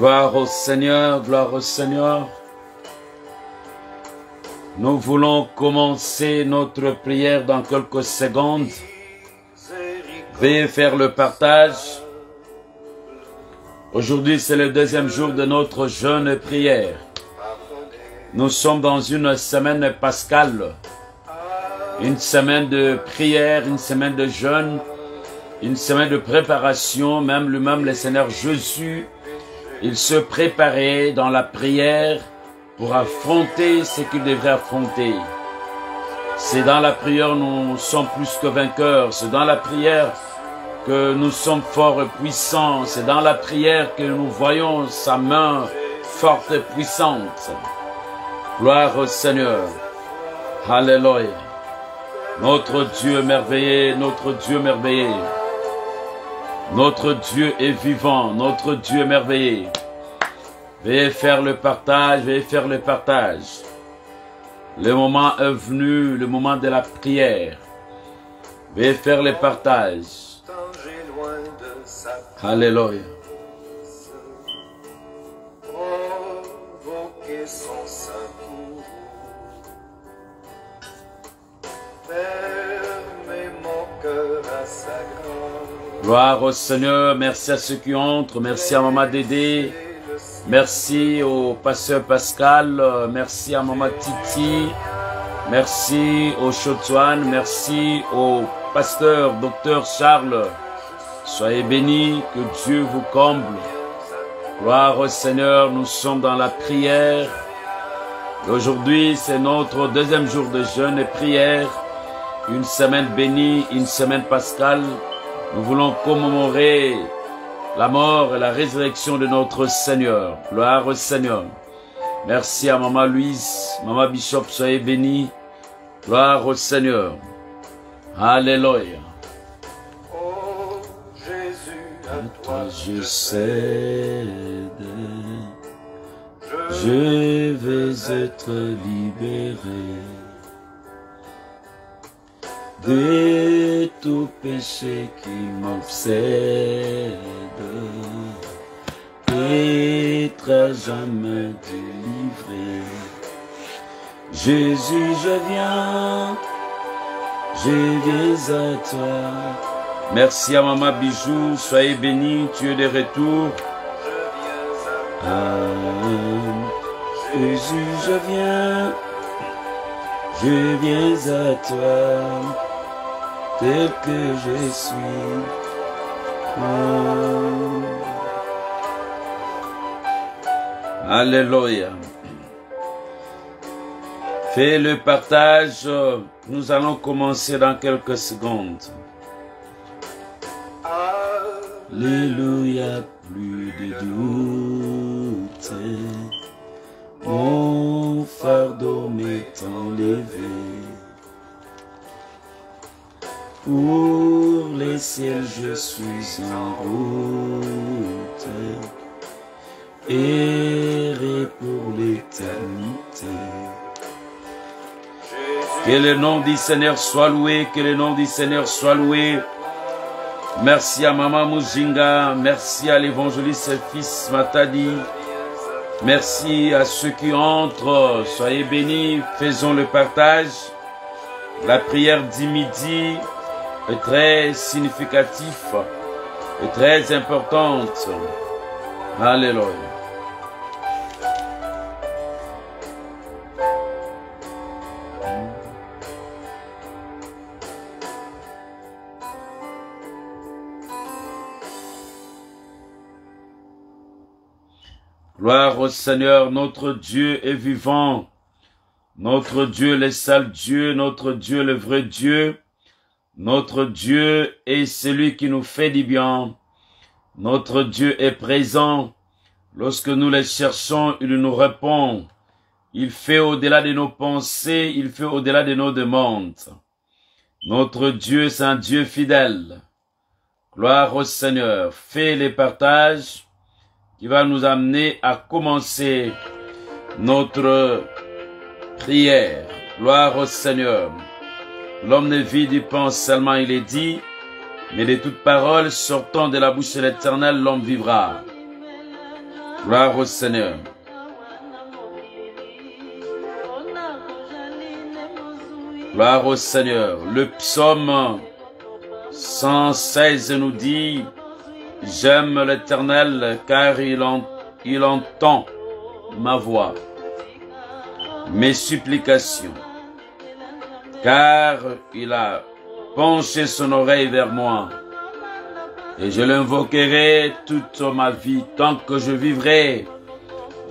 Gloire au Seigneur, gloire au Seigneur. Nous voulons commencer notre prière dans quelques secondes. Veuillez faire le partage. Aujourd'hui, c'est le deuxième jour de notre jeûne et prière. Nous sommes dans une semaine pascale, une semaine de prière, une semaine de jeûne, une semaine de préparation. Même lui-même, le Seigneur Jésus, il se préparait dans la prière pour affronter ce qu'il devrait affronter. C'est dans la prière nous sommes plus que vainqueurs. C'est dans la prière que nous sommes forts et puissants. C'est dans la prière que nous voyons sa main forte et puissante. Gloire au Seigneur. Alléluia. Notre Dieu merveilleux, notre Dieu merveilleux. Notre Dieu est vivant, notre Dieu est merveilleux. Veuillez faire le partage, veuillez faire le partage. Le moment est venu, le moment de la prière. Veuillez faire le partage. Alléluia. Gloire au Seigneur, merci à ceux qui entrent, merci à Maman Dédé, merci au pasteur Pascal, merci à Maman Titi, merci au Chotouane, merci au pasteur Dr Charles. Soyez bénis, que Dieu vous comble. Gloire au Seigneur, nous sommes dans la prière. Aujourd'hui, c'est notre deuxième jour de jeûne et prière. Une semaine bénie, une semaine pascale. Nous voulons commémorer la mort et la résurrection de notre Seigneur. Gloire au Seigneur. Merci à Maman Louise, Maman Bishop, soyez bénis. Gloire au Seigneur. Alléluia. Oh Jésus, À toi je cède. Je veux être libéré de tout péché qui m'obsède, être à jamais délivré. Jésus, je viens à toi. Merci à Maman Bijou, soyez bénis, tu es de retour. Jésus, je viens à toi. Tel que je suis. Alléluia. Fais le partage. Nous allons commencer dans quelques secondes. Alléluia, plus de doute. Mon fardeau m'est enlevé. Pour les ciels, je suis en route, errer pour l'éternité. Que le nom du Seigneur soit loué, que le nom du Seigneur soit loué. Merci à Maman Mujinga, merci à l'évangéliste Fils Matadi. Merci à ceux qui entrent, soyez bénis, faisons le partage. La prière du midi est très significative et très importante. Alléluia. Gloire au Seigneur, notre Dieu est vivant. Notre Dieu, le seul Dieu, notre Dieu, le vrai Dieu. Notre Dieu est celui qui nous fait du bien. Notre Dieu est présent. Lorsque nous le cherchons, il nous répond. Il fait au-delà de nos pensées, il fait au-delà de nos demandes. Notre Dieu, c'est un Dieu fidèle. Gloire au Seigneur. Fais les partages qui va nous amener à commencer notre prière. Gloire au Seigneur. L'homme ne vit du pain seulement, il est dit, mais de toute parole sortant de la bouche de l'Éternel, l'homme vivra. Gloire au Seigneur. Gloire au Seigneur. Le psaume 116 nous dit, j'aime l'Éternel car il entend ma voix, mes supplications, car il a penché son oreille vers moi. Et je l'invoquerai toute ma vie, tant que je vivrai,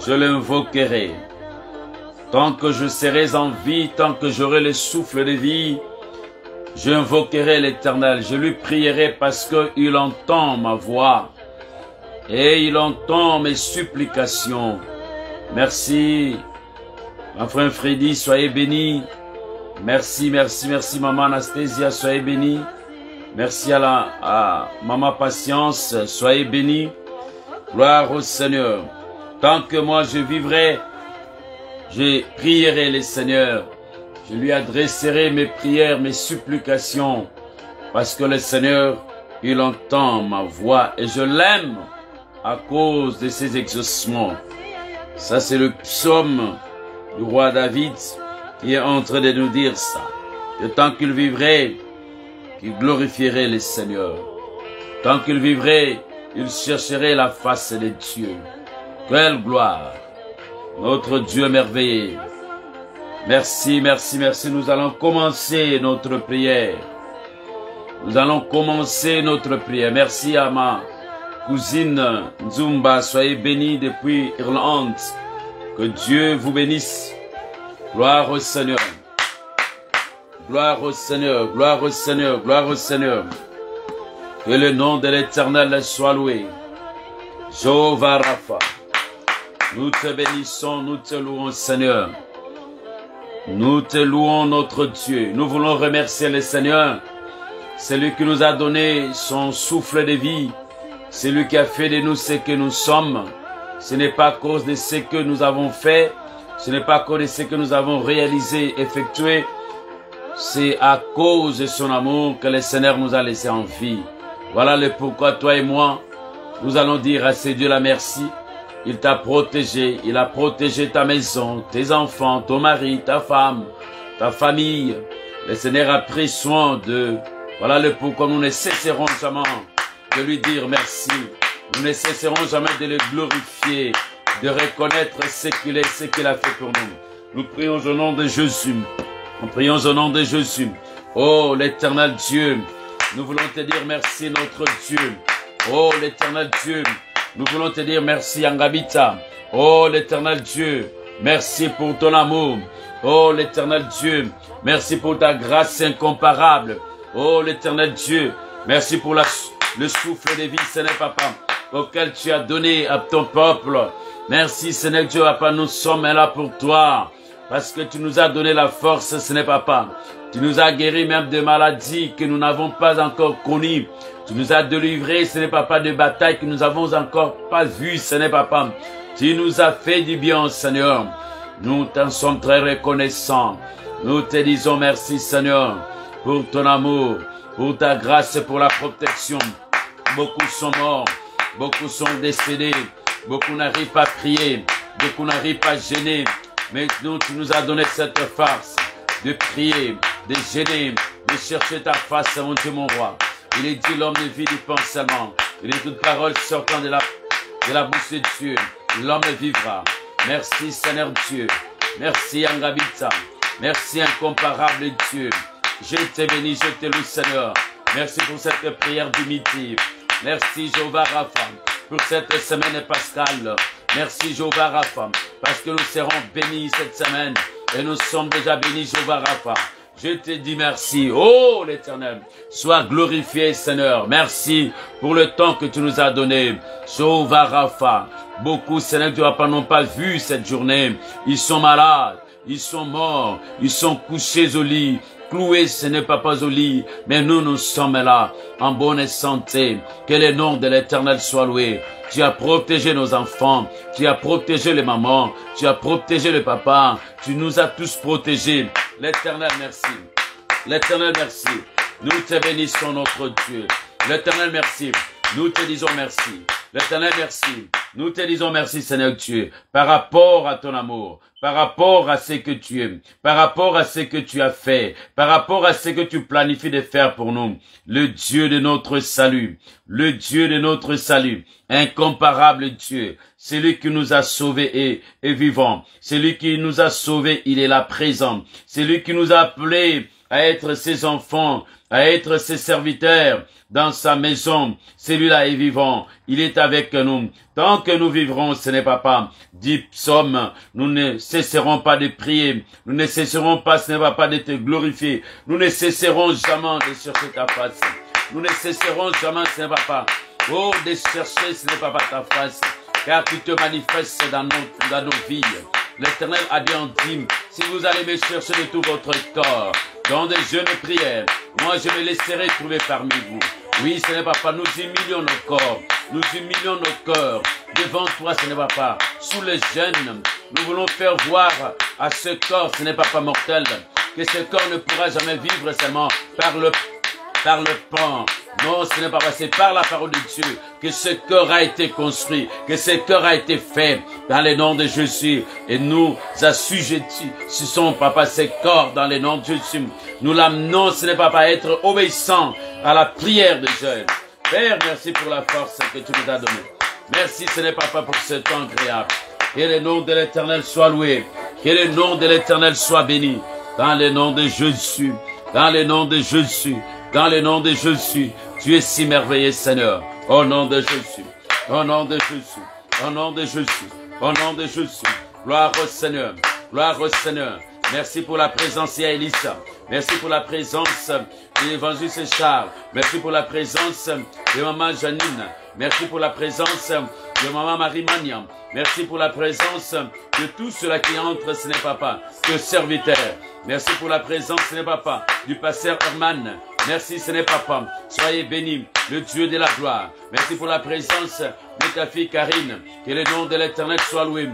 je l'invoquerai. Tant que je serai en vie, tant que j'aurai le souffle de vie, j'invoquerai l'Éternel, je lui prierai parce qu'il entend ma voix et il entend mes supplications. Merci, ma frère Freddy, soyez béni. Merci, merci, merci, maman Anastasia, soyez béni. Merci à maman Patience, soyez béni. Gloire au Seigneur. Tant que moi je vivrai, je prierai le Seigneur. Je lui adresserai mes prières, mes supplications, parce que le Seigneur, il entend ma voix et je l'aime à cause de ses exaucements. Ça, c'est le psaume du roi David qui est en train de nous dire ça. Le temps qu'il vivrait, qu'il glorifierait le Seigneur. Tant qu'il vivrait, il chercherait la face de Dieu. Quelle gloire! Notre Dieu merveilleux. Merci, merci, merci. Nous allons commencer notre prière. Nous allons commencer notre prière. Merci à ma cousine Nzumba. Soyez bénis depuis Irlande. Que Dieu vous bénisse. Gloire au Seigneur. Gloire au Seigneur. Gloire au Seigneur. Gloire au Seigneur. Que le nom de l'Éternel soit loué. Jéhovah Rapha. Nous te bénissons, nous te louons, Seigneur. Nous te louons, notre Dieu. Nous voulons remercier le Seigneur. C'est lui qui nous a donné son souffle de vie. C'est lui qui a fait de nous ce que nous sommes. Ce n'est pas à cause de ce que nous avons fait. Ce n'est pas à cause de ce que nous avons réalisé, effectué. C'est à cause de son amour que le Seigneur nous a laissé en vie. Voilà le pourquoi toi et moi, nous allons dire à ce Dieu la merci. Il t'a protégé, il a protégé ta maison, tes enfants, ton mari, ta femme, ta famille. Le Seigneur a pris soin d'eux. Voilà le pourquoi nous ne cesserons jamais de lui dire merci. Nous ne cesserons jamais de le glorifier, de reconnaître ce qu'il est, ce qu'il a fait pour nous. Nous prions au nom de Jésus. Nous prions au nom de Jésus. Oh, l'Éternel Dieu, nous voulons te dire merci, notre Dieu. Oh, l'Éternel Dieu, nous voulons te dire merci, Angabita. Oh, l'Éternel Dieu, merci pour ton amour. Oh, l'Éternel Dieu, merci pour ta grâce incomparable. Oh, l'Éternel Dieu, merci pour le souffle de vie, Seigneur Papa, auquel tu as donné à ton peuple. Merci, Seigneur Dieu, Papa, nous sommes là pour toi. Parce que tu nous as donné la force, Seigneur Papa. Tu nous as guéri même de maladies que nous n'avons pas encore connues. Tu nous as délivrés, Seigneur Papa, de batailles que nous n'avons encore pas vues, Seigneur Papa. Tu nous as fait du bien, Seigneur. Nous t'en sommes très reconnaissants. Nous te disons merci, Seigneur, pour ton amour, pour ta grâce et pour la protection. Beaucoup sont morts, beaucoup sont décédés, beaucoup n'arrivent pas à prier, beaucoup n'arrivent pas à gêner. Mais nous, tu nous as donné cette force de prier, de gêner, de chercher ta face, mon Dieu, mon roi. Il est dit, l'homme ne vit du pain seulement. Il est toute parole sortant de la bouche de Dieu. L'homme vivra. Merci, Seigneur Dieu. Merci, Angabita. Merci, incomparable Dieu. Je te bénis, je te loue, Seigneur. Merci pour cette prière d'unité. Merci, Jéhovah Rapha, pour cette semaine pascale. Merci, Jéhovah Rapha, parce que nous serons bénis cette semaine. Et nous sommes déjà bénis, Jéhovah Rapha. Je te dis merci, oh l'Éternel. Sois glorifié, Seigneur. Merci pour le temps que tu nous as donné. Jéhovah Rapha. Beaucoup, Seigneur, Dieu, n'ont pas vu cette journée. Ils sont malades, ils sont morts, ils sont couchés au lit. Cloués, ce n'est pas au lit, mais nous sommes là, en bonne santé. Que le nom de l'Éternel soit loué. Tu as protégé nos enfants, tu as protégé les mamans, tu as protégé le papa, tu nous as tous protégés. L'Éternel, merci. L'Éternel, merci. Nous te bénissons, notre Dieu. L'Éternel, merci. Nous te disons merci. L'Éternel, merci. Nous te disons merci, Seigneur Dieu, par rapport à ton amour, par rapport à ce que tu es, par rapport à ce que tu as fait, par rapport à ce que tu planifies de faire pour nous. Le Dieu de notre salut, le Dieu de notre salut, incomparable Dieu, celui qui nous a sauvés et vivants, celui qui nous a sauvés, il est là présent, celui qui nous a appelés à être ses enfants, à être ses serviteurs dans sa maison. Celui-là est vivant, il est avec nous. Tant que nous vivrons, ce n'est pas dit psaume, nous ne cesserons pas de prier, nous ne cesserons pas, ce n'est pas de te glorifier, nous ne cesserons jamais de chercher ta face, nous ne cesserons jamais, ce n'est pas, oh, de chercher, ce n'est pas ta face, car tu te manifestes dans nos vies. L'Éternel a dit en dîme, si vous allez me chercher de tout votre corps, dans des jeûnes et prières, moi je me laisserai trouver parmi vous. Oui, ce n'est pas, nous humilions nos corps, nous humilions nos cœurs devant toi, ce n'est pas, sous les jeûnes, nous voulons faire voir à ce corps, ce n'est pas mortel, que ce corps ne pourra jamais vivre seulement par le pain. Non, ce n'est pas passé par la parole de Dieu que ce corps a été construit, que ce corps a été fait dans le nom de Jésus. Et nous assujettissons, papa, ce corps dans le nom de Jésus. Nous l'amenons, ce n'est pas être obéissant à la prière de jeûne. Père, merci pour la force que tu nous as donnée. Merci, ce n'est pas pour ce temps agréable. Que le nom de l'Éternel soit loué. Que le nom de l'Éternel soit béni. Dans le nom de Jésus. Dans le nom de Jésus. Dans le nom de Jésus, tu es si merveilleux, Seigneur. Au nom de Jésus, au nom de Jésus, au nom de Jésus, au nom de Jésus. Gloire au Seigneur, gloire au Seigneur. Merci pour la présence d'Elissa. Merci pour la présence de l'évangéliste Charles. Merci pour la présence de maman Janine. Merci pour la présence de maman Marie-Mania. Merci pour la présence de tous ceux-là qui entrent, ce n'est pas que serviteurs. Merci pour la présence, ce n'est pas du pasteur Herman. Merci, ce n'est pas. Soyez bénis, le Dieu de la gloire. Merci pour la présence de ta fille Karine. Que le nom de l'Éternel soit loué.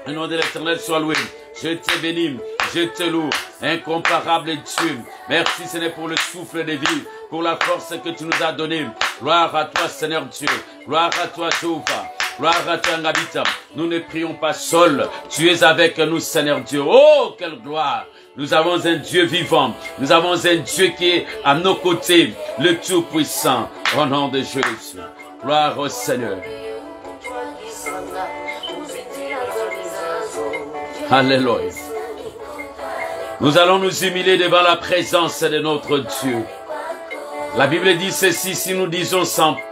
Le nom de l'Éternel soit loué. Je te bénis, je te loue, incomparable Dieu. Merci, Seigneur, pour le souffle de vie, pour la force que tu nous as donnée. Gloire à toi, Seigneur Dieu. Gloire à toi, Jéhovah. Gloire à toi, Ngabita. Nous ne prions pas seuls. Tu es avec nous, Seigneur Dieu. Oh, quelle gloire! Nous avons un Dieu vivant. Nous avons un Dieu qui est à nos côtés, le Tout-Puissant. Au nom de Jésus. Gloire au Seigneur. Alléluia. Nous allons nous humilier devant la présence de notre Dieu. La Bible dit ceci, si nous disons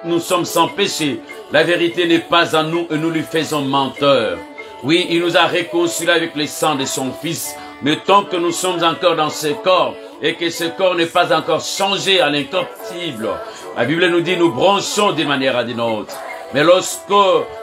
nous sommes sans péché, la vérité n'est pas en nous et nous lui faisons menteur. Oui, il nous a réconciliés avec le sang de son Fils, mais tant que nous sommes encore dans ce corps et que ce corps n'est pas encore changé à l'incorruptible, la Bible nous dit nous bronchons d'une manière à d'une autre. Mais lorsque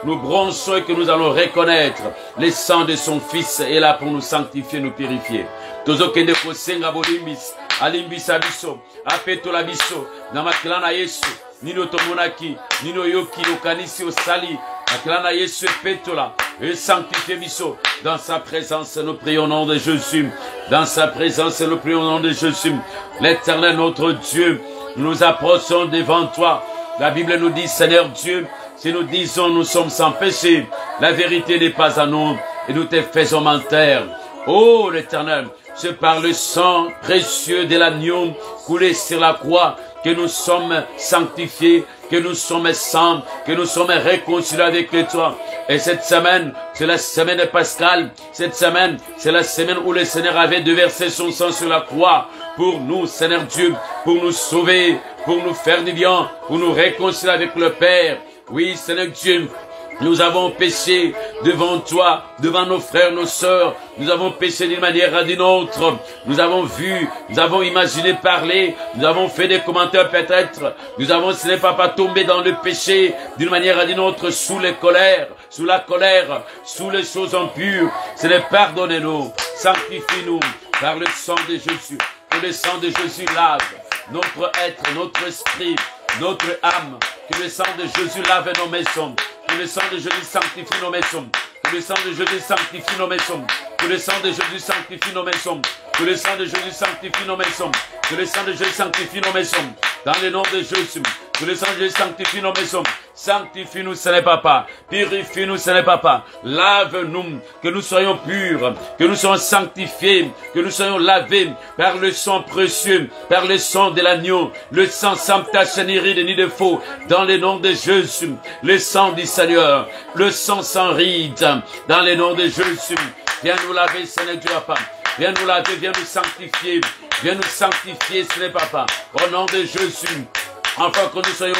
nous bronchons et que nous allons reconnaître le sang de son Fils est là pour nous sanctifier, nous purifier. Tozokende kosenga bolimbis, alimbisa biso, apetola biso, na makila na Yesu, nino tomonaki, nino yoki okanisi osali, makila na Yesu petola, et sanctifier biso. Dans sa présence, nous prions au nom de Jésus. Dans sa présence, nous prions au nom de Jésus. L'Éternel, notre Dieu, nous approchons devant toi. La Bible nous dit, Seigneur Dieu, si nous disons nous sommes sans péché, la vérité n'est pas à nous et nous te faisons mentir. Oh l'Éternel, c'est par le sang précieux de l'agneau coulé sur la croix que nous sommes sanctifiés, que nous sommes saints, que nous sommes réconciliés avec toi. Et cette semaine, c'est la semaine de Pascal. Cette semaine, c'est la semaine où le Seigneur avait déversé son sang sur la croix pour nous, Seigneur Dieu, pour nous sauver, pour nous faire du bien, pour nous réconcilier avec le Père. Oui, Seigneur Dieu, nous avons péché devant toi, devant nos frères, nos sœurs. Nous avons péché d'une manière à d'une autre. Nous avons vu, nous avons imaginé parler. Nous avons fait des commentaires peut-être. Nous avons, ce n'est pas tombé dans le péché d'une manière à d'une autre sous les colères, sous la colère, sous les choses impures. Ce n'est pardonnez-nous, sanctifie-nous par le sang de Jésus. Que le sang de Jésus lave notre être, notre esprit, notre âme. Que le sang de Jésus lave nos maisons. Que le sang de Jésus sanctifie nos maisons. Que le sang de Jésus sanctifie nos maisons. Que le sang de Jésus sanctifie nos maisons. Que le sang de Jésus sanctifie nos maisons. Que le sang de Jésus sanctifie nos maisons. Dans le nom de Jésus. Que le sang de Jésus sanctifie nos maisons. Sanctifie-nous, Seigneur Papa. Purifie-nous, Seigneur Papa. Lave-nous, que nous soyons purs, que nous soyons sanctifiés, que nous soyons lavés par le sang précieux, par le sang de l'agneau, le sang sans tache ni ride ni défaut, dans le nom de Jésus, le sang du Seigneur, le sang sans ride, dans le nom de Jésus. Viens nous laver, Seigneur Dieu Papa. Viens nous laver, viens nous sanctifier. Viens nous sanctifier, Seigneur Papa. Au nom de Jésus. Afin que nous soyons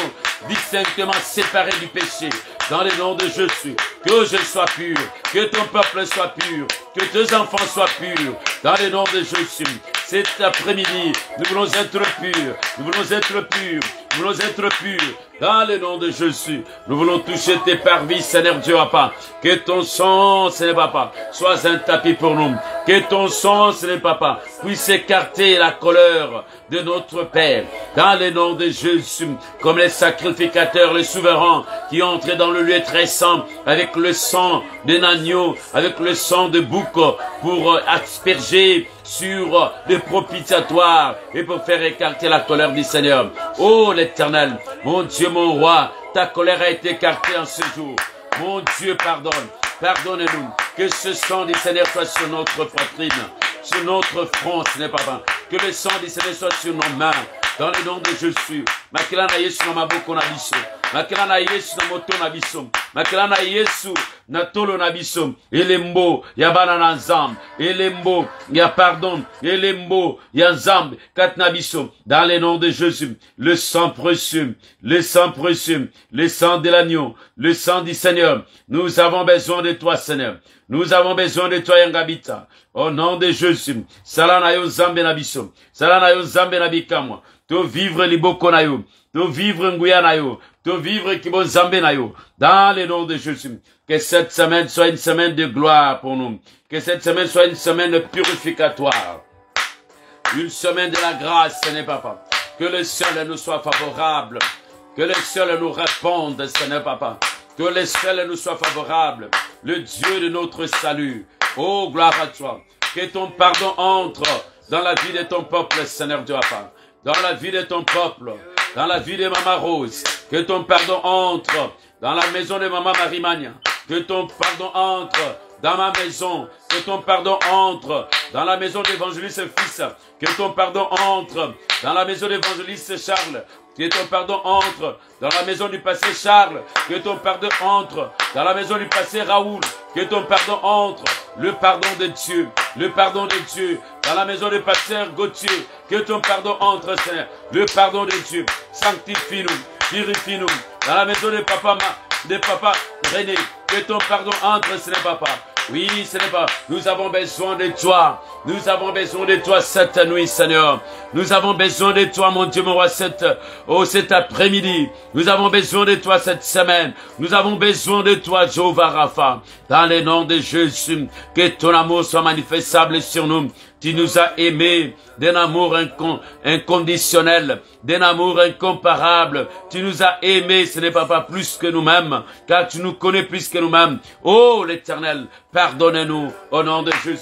distinctement séparés du péché. Dans le nom de Jésus. Que je sois pur. Que ton peuple soit pur. Que tes enfants soient purs. Dans le nom de Jésus. Cet après-midi, nous voulons être purs. Nous voulons être purs. Nous voulons être purs. Dans le nom de Jésus, nous voulons toucher tes parvis, Seigneur Dieu, Papa. Que ton sang, Seigneur Papa, soit un tapis pour nous. Que ton sang, Seigneur Papa, puisse écarter la colère de notre Père. Dans le nom de Jésus, comme les sacrificateurs, les souverains qui entrent dans le lieu très saint avec le sang d'un agneau, avec le sang de bouc pour asperger sur le propitiatoire et pour faire écarter la colère du Seigneur. Oh l'Éternel, mon Dieu, mon roi, ta colère a été écartée en ce jour. Mon Dieu, pardonne. Pardonne-nous. Que ce sang du Seigneur soit sur notre poitrine, sur notre front, Seigneur Papa. Que le sang du Seigneur soit sur nos mains. Dans le nom de Jésus. Makela na Yesu na maboko na biso. Makela na Yesu na moto na biso. Makela na Yesu na tolo na biso. Elembo ya bana na nzambe. Elembo ya pardon. Elembo ya nzambe kat na biso. Dans le nom de Jésus. Le sang précieux. Le sang précieux. Le sang de l'agneau. Le sang du Seigneur. Nous avons besoin de toi, Seigneur. Nous avons besoin de toi, Yangabita. Au nom de Jésus. Salana yo zambe na biso. Salana yo zambe na bikamwa. To vivre liboko na yo. To vivre nguya na yo. To vivre kibo zambe na yo. Dans le nom de Jésus. Que cette semaine soit une semaine de gloire pour nous. Que cette semaine soit une semaine purificatoire. Une semaine de la grâce, Seigneur Papa. Que le ciel nous soit favorable. Que le ciel nous réponde, Seigneur Papa. Que le ciel nous soit favorable. Le Dieu de notre salut. Oh, gloire à toi. Que ton pardon entre dans la vie de ton peuple, Seigneur Dieu Papa. Dans la vie de ton peuple. Dans la vie de Maman Rose. Que ton pardon entre dans la maison de Maman Marie-Mania. Que ton pardon entre dans ma maison. Que ton pardon entre dans la maison d'évangéliste fils. Que ton pardon entre dans la maison d'évangéliste Charles. Que ton pardon entre dans la maison du passé Charles. Que ton pardon entre dans la maison du passé Raoul. Que ton pardon entre. Le pardon de Dieu. Le pardon de Dieu. Dans la maison du pasteur Gauthier. Que ton pardon entre, Seigneur. Le pardon de Dieu. Sanctifie-nous. Purifie-nous. Dans la maison de papa René. Que ton pardon entre, Seigneur Papa. Oui, Seigneur Papa, nous avons besoin de toi. Nous avons besoin de toi cette nuit, Seigneur. Nous avons besoin de toi, mon Dieu, mon roi, cet après-midi. Nous avons besoin de toi cette semaine. Nous avons besoin de toi, Jéhovah Rapha. Dans le nom de Jésus, que ton amour soit manifestable sur nous. Tu nous as aimés d'un amour inconditionnel, d'un amour incomparable. Tu nous as aimés, ce n'est pas plus que nous-mêmes, car tu nous connais plus que nous-mêmes. Oh l'Éternel, pardonne-nous au nom de Jésus.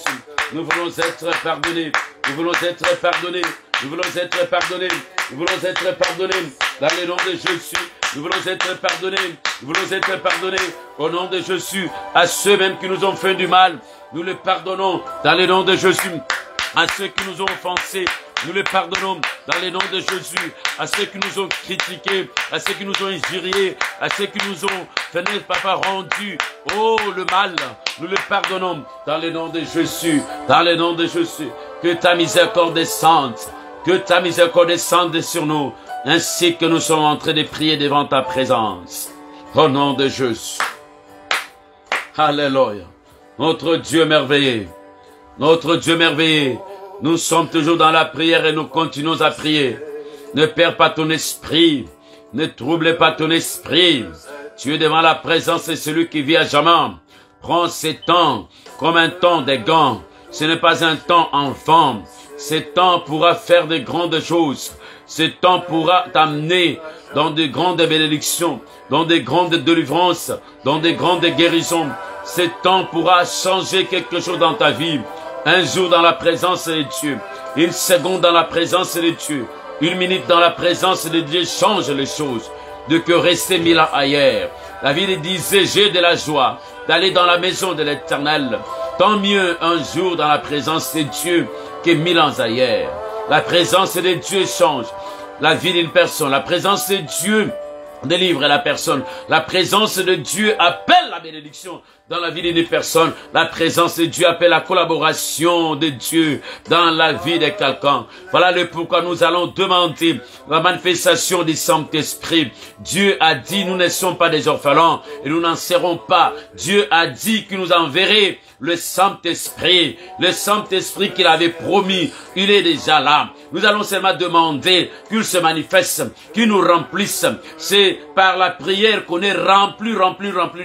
Nous voulons être pardonnés. Nous voulons être pardonnés. Nous voulons être pardonnés. Nous voulons être pardonnés. Dans le nom de Jésus, nous voulons être pardonnés. Nous voulons être pardonnés au nom de Jésus. À ceux même qui nous ont fait du mal, nous les pardonnons dans le nom de Jésus. À ceux qui nous ont offensés, nous les pardonnons dans le nom de Jésus. À ceux qui nous ont critiqués, à ceux qui nous ont injuriés, à ceux qui nous ont fait, Papa, rendu, oh, le mal, nous les pardonnons dans le nom de Jésus. Dans le nom de Jésus. Que ta miséricorde descende. Que ta miséricorde descende sur nous, ainsi que nous sommes en train de prier devant ta présence. Au nom de Jésus. Alléluia. Notre Dieu merveilleux. Notre Dieu merveilleux, nous sommes toujours dans la prière et nous continuons à prier. Ne perds pas ton esprit, ne trouble pas ton esprit. Tu es devant la présence de celui qui vit à jamais. Prends ces temps comme un temps des gants. Ce n'est pas un temps enfant. Ce temps pourra faire de grandes choses. Ce temps pourra t'amener dans de grandes bénédictions, dans de grandes délivrances, dans de grandes guérisons. Ce temps pourra changer quelque chose dans ta vie. Un jour dans la présence de Dieu, une seconde dans la présence de Dieu, Une minute dans la présence de Dieu change les choses, de que rester 1000 ans ailleurs. David disait, j'ai de la joie d'aller dans la maison de l'Éternel. Tant mieux un jour dans la présence de Dieu que 1000 ans ailleurs. La présence de Dieu change la vie d'une personne. La présence de Dieu délivre la personne. La présence de Dieu appelle la bénédiction dans la vie d'une personne. La présence de Dieu appelle la collaboration de Dieu dans la vie de quelqu'un. Voilà le pourquoi nous allons demander la manifestation du Saint-Esprit. Dieu a dit, nous ne sommes pas des orphelins et nous n'en serons pas. Dieu a dit qu'il nous enverrait le Saint-Esprit. Le Saint-Esprit qu'il avait promis, il est déjà là. Nous allons seulement demander qu'il se manifeste, qu'il nous remplisse. C'est par la prière qu'on est rempli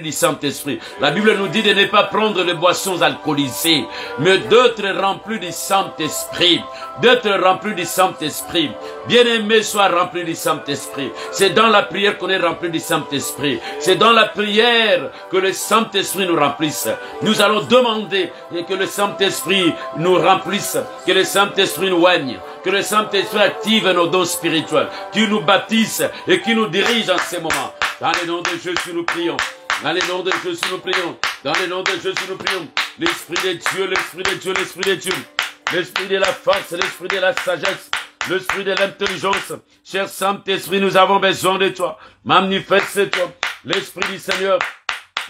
du Saint-Esprit. La Bible nous dit de ne pas prendre les boissons alcoolisées, mais d'être rempli du Saint-Esprit. D'être rempli du Saint-Esprit. Bien-aimé, sois rempli du Saint-Esprit. C'est dans la prière qu'on est rempli du Saint-Esprit. C'est dans la prière que le Saint-Esprit nous remplisse. Nous allons demander que le Saint-Esprit nous remplisse, que le Saint-Esprit nous oigne, que le Saint-Esprit active nos dons spirituels, qu'il nous baptise et qu'il nous dirige en ces moments. Dans le nom de Jésus, nous prions. Dans le nom de Jésus, nous prions. Dans le nom de Jésus, nous prions. L'Esprit de Dieu, l'Esprit de Dieu, l'Esprit de Dieu. L'Esprit de la force, l'Esprit de la sagesse, l'Esprit de l'intelligence. Cher Saint-Esprit, nous avons besoin de toi. Manifeste-toi. L'Esprit du Seigneur,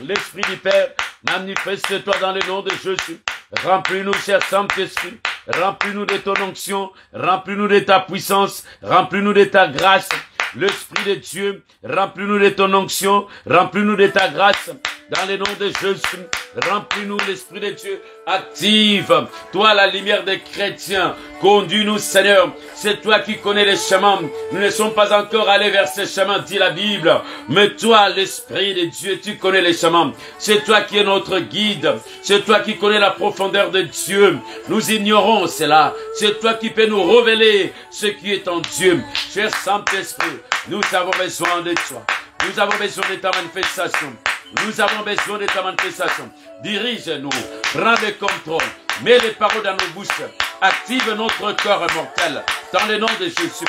l'Esprit du Père, manifeste-toi dans le nom de Jésus. Remplis-nous, cher Saint-Esprit. Remplis-nous de ton onction. Remplis-nous de ta puissance. Remplis-nous de ta grâce. L'Esprit de Dieu, remplis-nous de ton onction, remplis-nous de ta grâce, dans le nom de Jésus, remplis-nous l'Esprit de Dieu, active, toi la lumière des chrétiens, conduis-nous Seigneur, c'est toi qui connais les chemins, nous ne sommes pas encore allés vers ces chemins, dit la Bible, mais toi l'Esprit de Dieu, tu connais les chemins, c'est toi qui es notre guide, c'est toi qui connais la profondeur de Dieu, nous ignorons cela, c'est toi qui peux nous révéler ce qui est en Dieu, cher Saint-Esprit, nous avons besoin de toi. Nous avons besoin de ta manifestation. Nous avons besoin de ta manifestation. Dirige-nous. Prends le contrôle. Mets les paroles dans nos bouches. Active notre corps mortel. Dans le nom de Jésus.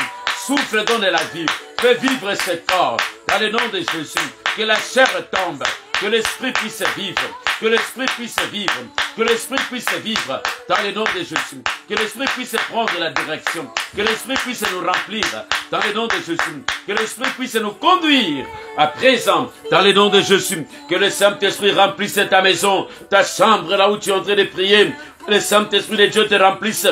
Souffle, donne la vie. Fais vivre ce corps. Dans le nom de Jésus. Que la chair tombe. Que l'esprit puisse vivre. Que l'esprit puisse vivre. Que l'esprit puisse vivre dans le nom de Jésus. Que l'esprit puisse prendre la direction. Que l'esprit puisse nous remplir dans le nom de Jésus. Que l'esprit puisse nous conduire à présent dans le nom de Jésus. Que le Saint-Esprit remplisse ta maison, ta chambre là où tu es en train de prier. Que le Saint-Esprit de Dieu te remplisse.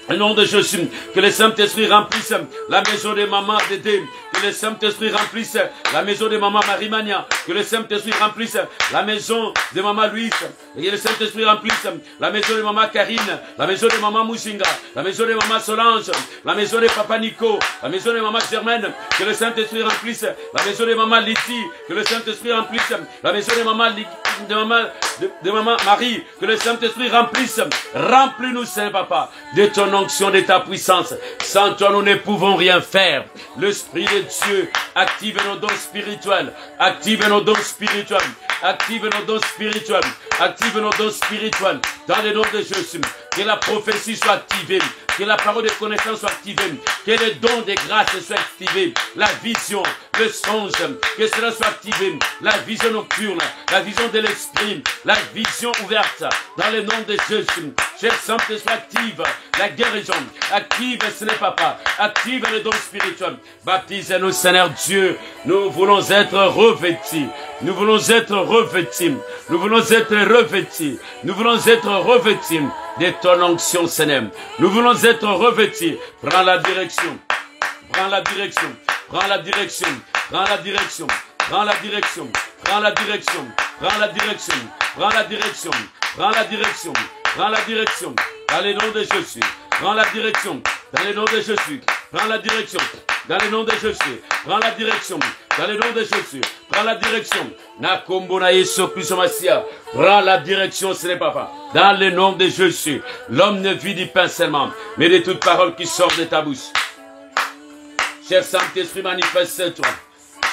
Au nom de Jésus, que le Saint-Esprit remplisse la maison de maman Dédé, que le Saint-Esprit remplisse la maison de maman Marie-Mania, que le Saint-Esprit remplisse la maison de maman Louise, et que le Saint-Esprit remplisse la maison de maman Karine, la maison de maman Mousinga, la maison de maman Solange, la maison de papa Nico, la maison de maman Germaine, que le Saint-Esprit remplisse la maison de maman Lydie, que le Saint-Esprit remplisse la maison de maman Marie, que le Saint-Esprit remplisse, remplis-nous Saint-Papa, de ton onction, de ta puissance. Sans toi, nous ne pouvons rien faire. L'Esprit de Dieu active nos dons spirituels. Active nos dons spirituels. Active nos dons spirituels. Active nos dons spirituels. Dans le nom de Jésus. Que la prophétie soit activée. Que la parole de connaissance soit activée. Que les dons de grâce soient activés. La vision, le songe, que cela soit activé. La vision nocturne, la vision de l'esprit, la vision ouverte. Dans le nom de Jésus. Cher Saint-Esprit, active la guérison. Active, Seigneur Papa. Active les dons spirituels. Baptise-nous, Seigneur Dieu. Nous voulons être revêtis. Nous voulons être revêtis. Nous voulons être revêtis. Nous voulons être revêtis de ton onction, Seigneur. Nous voulons être revêtis. Prends la direction. Prends la direction. Prends la direction. Prends la direction. Prends la direction. Prends la direction. Prends la direction. Prends la direction. Prends la direction. Prends la direction. Dans le nom de Jésus. Prends la direction. Dans le nom de Jésus. Prends la direction. Dans le nom de Jésus. Prends la direction. Dans le nom de Jésus. Prends la direction. Nakombona Yeso Pisomasia. Prends la direction, Seigneur Papa. Dans le nom de Jésus. L'homme ne vit du pain seulement, mais de toute parole qui sort de ta bouche. Cher Saint-Esprit, manifeste-toi.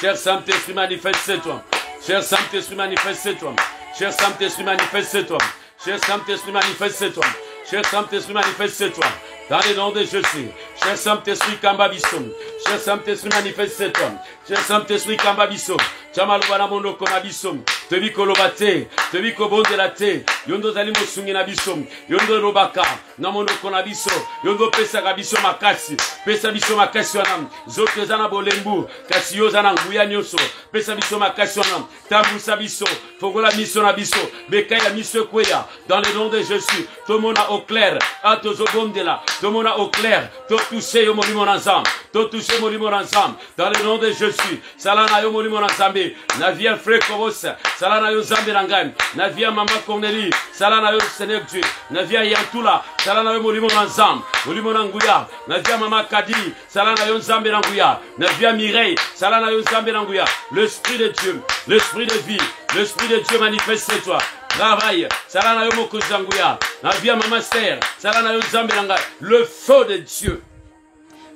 Cher Saint-Esprit, manifeste-toi. Cher Saint-Esprit, manifeste-toi. Cher Saint-Esprit, manifeste-toi. Cher Saint-Esprit, manifeste-toi. Cher Saint-Esprit, manifeste-toi. Dans le nom de Jésus. Cher Saint-Esprit, Kamba Bissom. Cher Saint-Esprit, manifeste-toi. Cher Saint-Esprit, Kamba Bissom. Chamalubana mono kona Bissom. Tevi kolobate. Tevi kobonde la te. Yondo zali mosungi na Bissom. Yondo robaka. Namono kona biso. Yondo pesa ka biso makasi. Pesa biso makasi wanam. Zote zana bolembu. Kasi yo zana nguya nyoso. Pesa biso makasi wanam. Tabusa biso. Fogola miso na biso. Bekaya miso kweya. Dans le nom de Jésus. Tout le monde a au clair. A tozo bomde la. Tout le monde a au clair. Tout touché yo molimo ensemble. Tout touché molimo ensemble. Dans le nom de Jésus. Salana yo molimo ensemble. Navia frère Kobos. Salana yo zambe rangam. Navia mama Cornélie. Salana yo Seigneur Dieu. Navia Yantula. Salana yo molimo ensemble. Molimo nanguya. Navia mama Kadi. Salana yo zambe ranguya. Navia Mireille. Salana yo zambe ranguya. L'esprit de Dieu. L'esprit de vie. L'esprit de Dieu manifeste-toi. Travaille. Salana yo moko zanguya. Navia mama Esther. Salana yo zambe rangam. Le feu de Dieu.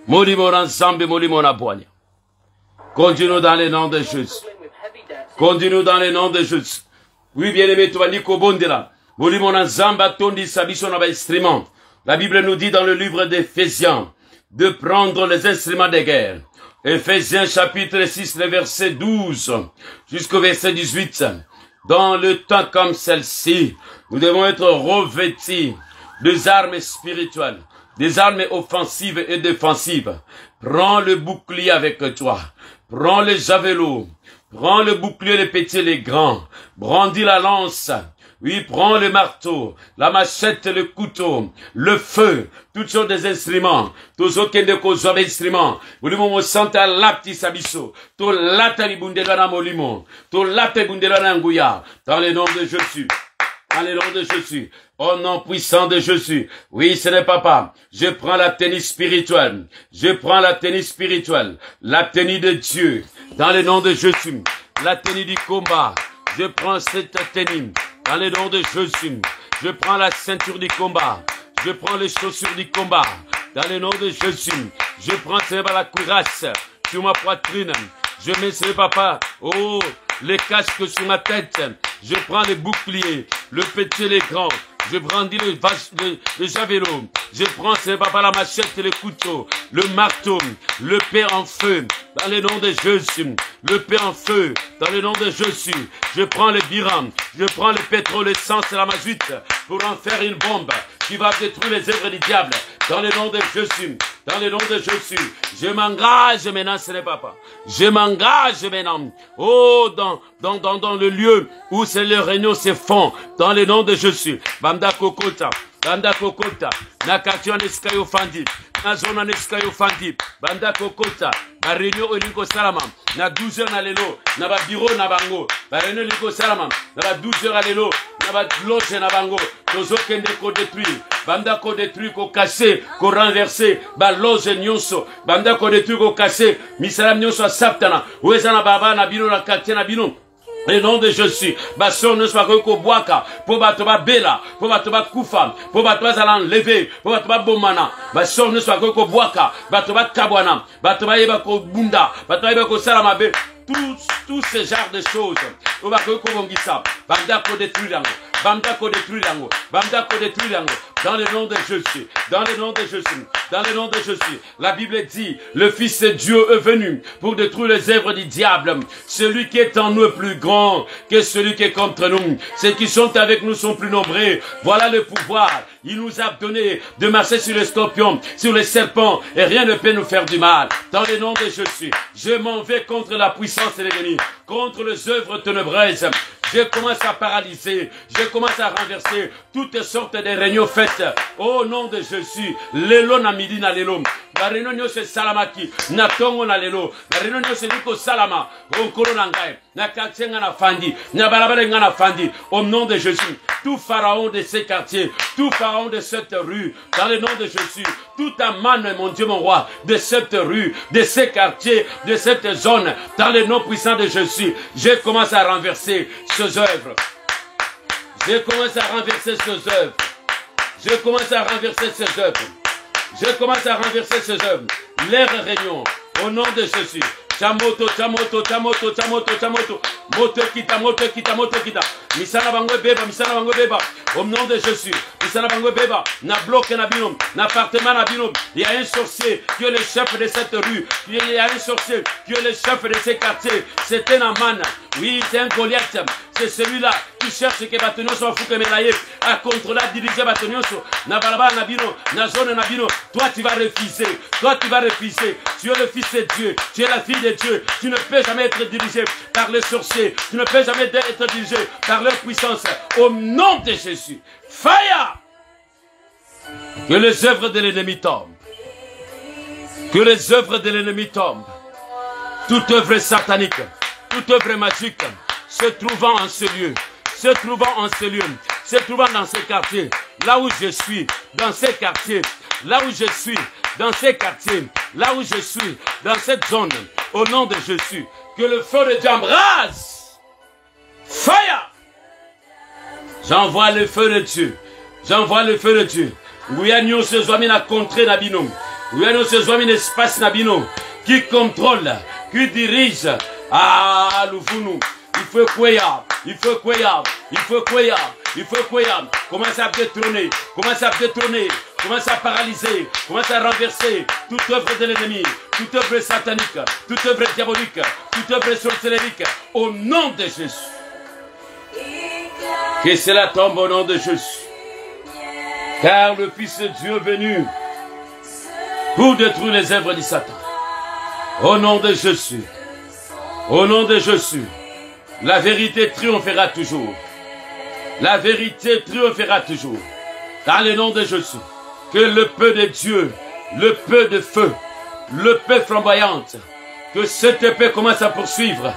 Molimo ensemble. Molimo na boigne. Continue dans le nom de Jésus. Continue dans le nom de Jésus. Oui, bien-aimé, tu vas dire qu'au bon de là. La Bible nous dit dans le livre d'Éphésiens de prendre les instruments de guerre. Éphésiens chapitre 6, le verset 12 jusqu'au verset 18. Dans le temps comme celle-ci, nous devons être revêtis des armes spirituelles, des armes offensives et défensives. Prends le bouclier avec toi. Prends le javelot. Prends le bouclier, les petits et les grands. Brandis la lance. Oui, prends le marteau, la machette, le couteau, le feu, toutes sortes des instruments. Tous aucun de cause instruments. Molimo mo santa lapti sabiso. To lata libundelana molimo. To lata bundelana nguya. Dans le nom de Jésus. Dans le nom de Jésus. Au nom puissant de Jésus. Oui, ce n'est papa. Je prends la tenue spirituelle. Je prends la tenue spirituelle. La tenue de Dieu. Dans le nom de Jésus. La tenue du combat. Je prends cette tenue. Dans le nom de Jésus. Je prends la ceinture du combat. Je prends les chaussures du combat. Dans le nom de Jésus. Je prends, Seigneur, la cuirasse sur ma poitrine. Je mets, Seigneur, papa, oh, les casques sur ma tête. Je prends les boucliers, le petit et les grands. Je brandis le javelot. Je prends, Seigneur, papa, la machette et le couteau, le marteau, le père en feu. Dans le nom de Jésus, le pain en feu, dans le nom de Jésus, je prends le biram, je prends le pétrole, l'essence et la mazoute pour en faire une bombe qui va détruire les œuvres du diable. Dans le nom de Jésus, dans le nom de Jésus, je m'engage maintenant, ce n'est papa. Je m'engage maintenant, oh, dans le lieu où c'est le réunion se font, dans le nom de Jésus. Banda Kokota. Banda Kokota, na kati wana esika yo fandi, na zona na esika yo fandi, Banda Kokota, na réunion olingo salama, na 12h na lelo, na ba bureau na bango, ba réunion olingo salama, na ba 12h na lelo, na ba loge na bango, tozo kende ko détruire, Banda ko détruire, ko casser, ko renverser, ba loge nyonso, Banda ko détruire, ko casser, misalam nyonso asaptana, weza na baba na bino na kati na bino. Le nom de Jésus, baso ne soit que boaka, pour batoba bela, pour batoba kufa, pour batoba zalan levé, pour batoba bomana, baso ne soit que boaka, batoba kabwana, batoba yeba ko bunda, batoba yeba ko salamabe, tous ces genres de choses. On va que bongisa, banda ko détruire lango, banda ko détruire lango, banda ko détruire lango. Dans le nom de Jésus, dans le nom de Jésus, dans le nom de Jésus, la Bible dit, le Fils de Dieu est venu pour détruire les œuvres du diable. Celui qui est en nous est plus grand que celui qui est contre nous. Ceux qui sont avec nous sont plus nombreux. Voilà le pouvoir. Il nous a donné de marcher sur les scorpions, sur les serpents, et rien ne peut nous faire du mal. Dans le nom de Jésus, je m'en vais contre la puissance de l'ennemi, contre les œuvres ténébreuses. Je commence à paralyser, je commence à renverser toutes sortes de réunions faites au nom de Jésus. Lelo na midi na lelo. La réunion nyose salamaki, na tongo na lelo. La réunion nyose diko salama, ronkolo na ngai, na katsenga na fandi, na balabala na fandi. Au nom de Jésus, tout pharaon de ces quartiers, tout pharaon de cette rue, dans le nom de Jésus, tout amène, mon Dieu, mon roi, de cette rue, de ces quartiers, de cette zone, dans le nom puissant de Jésus, je commence à renverser ces œuvres. Je commence à renverser ces œuvres. Je commence à renverser ces œuvres. Je commence à renverser ces œuvres. L'air réunion, au nom de Jésus. Chamoto, chamoto, chamoto, chamoto, chamoto. Moto kita, moto kita, moto kita. Misana bango beba, misana bango beba. Au nom de Jésus. na bloc na bino, na appartement na bino. Il y a un sorcier qui est le chef de cette rue. Il y a un sorcier qui est le chef de ces quartiers. C'est un Aman. Oui, c'est un Goliath. C'est celui-là qui cherche que Batonio soit fou comme Melaye à contrôler, à diriger Batonio. Na balaba na bino, na zone na bino. Toi tu vas refuser. Toi tu vas refuser. Tu es le fils de Dieu. Tu es la fille de Dieu. Tu ne peux jamais être dirigé par les sorciers. Tu ne peux jamais être dirigé par leur puissance. Au nom de Jésus. Fire! Que les œuvres de l'ennemi tombent. Que les œuvres de l'ennemi tombent. Toute œuvre satanique, toute œuvre magique, se trouvant en ce lieu, se trouvant en ce lieu, se trouvant dans ce quartier, là où je suis, dans ces quartiers, là où je suis, dans ces quartiers, là où je suis, dans cette zone, au nom de Jésus, que le feu de Dieu embrase. Fire! J'envoie le feu de Dieu. J'envoie le feu de Dieu. Gouyanyo se zoami na contrée na bino. Gouyanyo se zoami na espace na bino. Qui contrôle, qui dirige. Ah, Louvounou. Il faut quoi? Il faut quoi? Il faut quoi? Il faut quoi? Commence à détrôner. Commence à détrôner. Commence à paralyser. Commence à renverser toute œuvre de l'ennemi. Toute œuvre satanique. Toute œuvre diabolique. Toute œuvre sorcellerie. Au nom de Jésus. Que cela tombe au nom de Jésus. Car le Fils de Dieu est venu pour détruire les œuvres de Satan. Au nom de Jésus. Au nom de Jésus. La vérité triomphera toujours. La vérité triomphera toujours. Dans le nom de Jésus. Que le peu de Dieu, le peu de feu, le peu flamboyante, que cette épée commence à poursuivre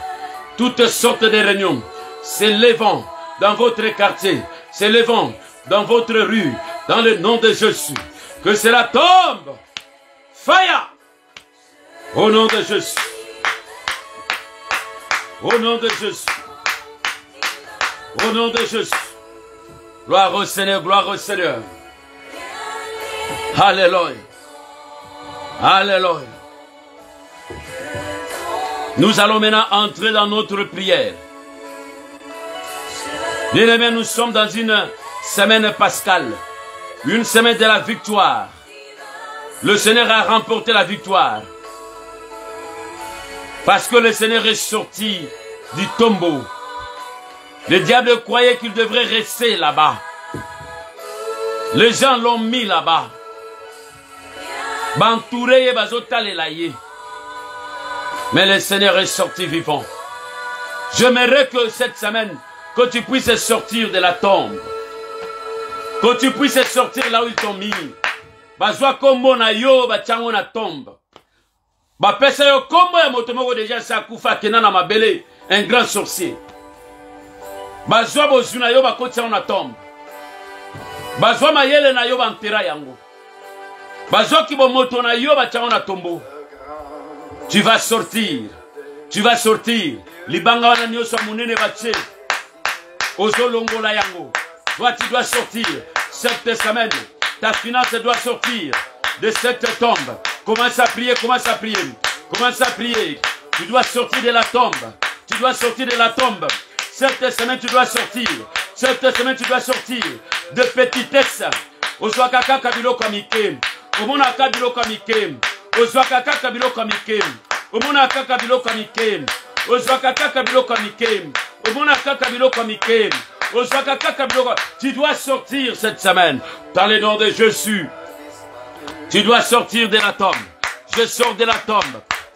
toutes sortes de réunions, s'élevant dans votre quartier, s'élevant dans votre rue, dans le nom de Jésus. Que cela tombe. Fire. Au nom de Jésus. Au nom de Jésus. Au nom de Jésus. Gloire au Seigneur, gloire au Seigneur. Alléluia. Alléluia. Nous allons maintenant entrer dans notre prière. Bien-aimés, nous sommes dans une semaine pascale. Une semaine de la victoire. Le Seigneur a remporté la victoire. Parce que le Seigneur est sorti du tombeau. Le diable croyait qu'il devrait rester là-bas. Les gens l'ont mis là-bas. Mais le Seigneur est sorti vivant. J'aimerais que cette semaine, que tu puisses sortir de la tombe. Que tu puisses sortir là où ils t'ont mis. Bazwa kombo na yo bachango na tombe. Ba pesa yo kombo ya motomoko déjà sakufa kena na mabele, un grand sorcier. Bazwa bozuna yo bakotsa na tombe. Bazwa mayele na yo bantera yango. Bazwa kibo moto na yo bachango na tombo. Tu vas sortir. Tu vas sortir. Libanga wana nyoso munene bache. Ozolongola yango. Toi tu dois sortir cette semaine. Ta finance doit sortir de cette tombe. Commence à prier, commence à prier. Commence à prier. Tu dois sortir de la tombe. Tu dois sortir de la tombe. Cette semaine, tu dois sortir. Cette semaine, tu dois sortir de petitesse. Ozwakaka kabilo kamike. Omona kabilo kamike. Ozwakaka kabilo kamike. Omona kabilo kamike. Ozwakaka kabilo kamike. Omona kabilo kamike. Tu dois sortir cette semaine dans le nom de Jésus. Tu dois sortir de la tombe. Je sors de la tombe.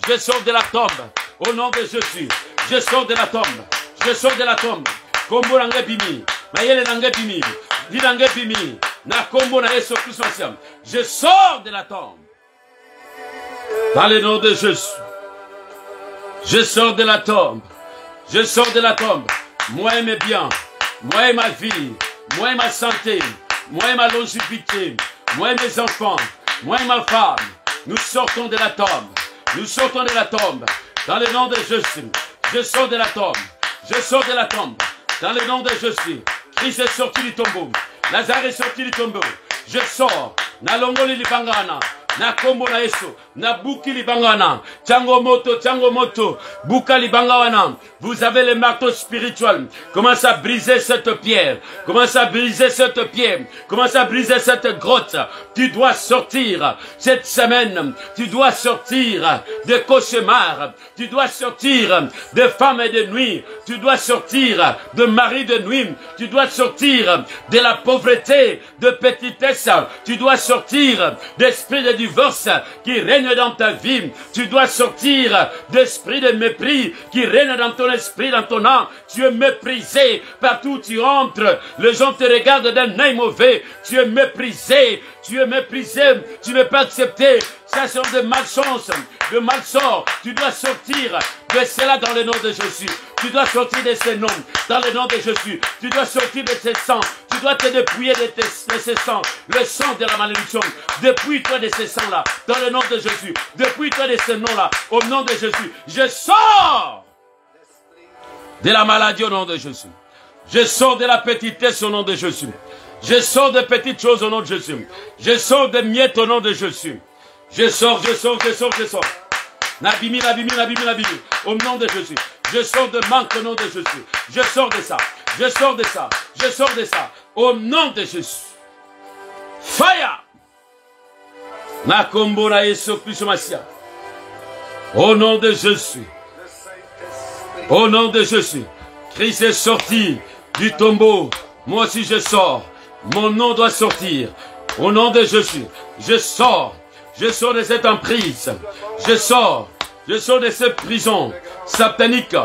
Je sors de la tombe. Au nom de Jésus. Je sors de la tombe. Je sors de la tombe. Kombo nange bimi. Mayele nange bimi. Di nange bimi. Na kombo na Yesu Christ ensemble. Je sors de la tombe. Dans le nom de Jésus. Je sors de la tombe. Je sors de la tombe. Moi et mes biens. Moi et ma vie, moi et ma santé, moi et ma longévité, moi et mes enfants, moi et ma femme, nous sortons de la tombe. Nous sortons de la tombe. Dans le nom de Jésus. Je sors de la tombe. Je sors de la tombe. Dans le nom de Jésus. Christ est sorti du tombeau. Lazare est sorti du tombeau. Je sors. Nalongoli libangana. na kombo na Yesu, na buki libangana, tchango moto, buka libangawana. Vous avez le marteau spirituel. Commence à briser cette pierre. Commence à briser cette pierre. Commence à briser cette grotte. Tu dois sortir cette semaine. Tu dois sortir de cauchemars. Tu dois sortir de femmes et de nuit. Tu dois sortir de mari de nuit. Tu dois sortir de la pauvreté, de petitesse. Tu dois sortir d'esprit de divorce qui règne dans ta vie. Tu dois sortir d'esprit de mépris qui règne dans ton esprit, dans ton âme. Tu es méprisé partout où tu entres. Les gens te regardent d'un œil mauvais. Tu es méprisé. Tu es méprisé. Tu ne peux pas accepter. Ça sont de malchance, de malsort. Tu dois sortir de cela dans le nom de Jésus. Tu dois sortir de ces noms dans le nom de Jésus. Tu dois sortir de ces sangs. Tu dois te dépouiller de ces sangs. Le sang de la malédiction. Dépouille-toi de ces sangs-là dans le nom de Jésus. Dépouille-toi de ces noms-là au nom de Jésus. Je sors de la maladie au nom de Jésus. Je sors de la petitesse au nom de Jésus. Je sors de petites choses au nom de Jésus. Je sors de miettes au nom de Jésus. Je sors. Nabimi. Au nom de Jésus. Je sors de manque au nom de Jésus. Je sors de ça. Au nom de Jésus. Fire. Nakombora Yesu Christ Masia. Au nom de Jésus. Au nom de Jésus. Christ est sorti du tombeau. Moi aussi je sors. Mon nom doit sortir. Au nom de Jésus. Je sors. Je sors de cette emprise. Je sors de cette prison satanique.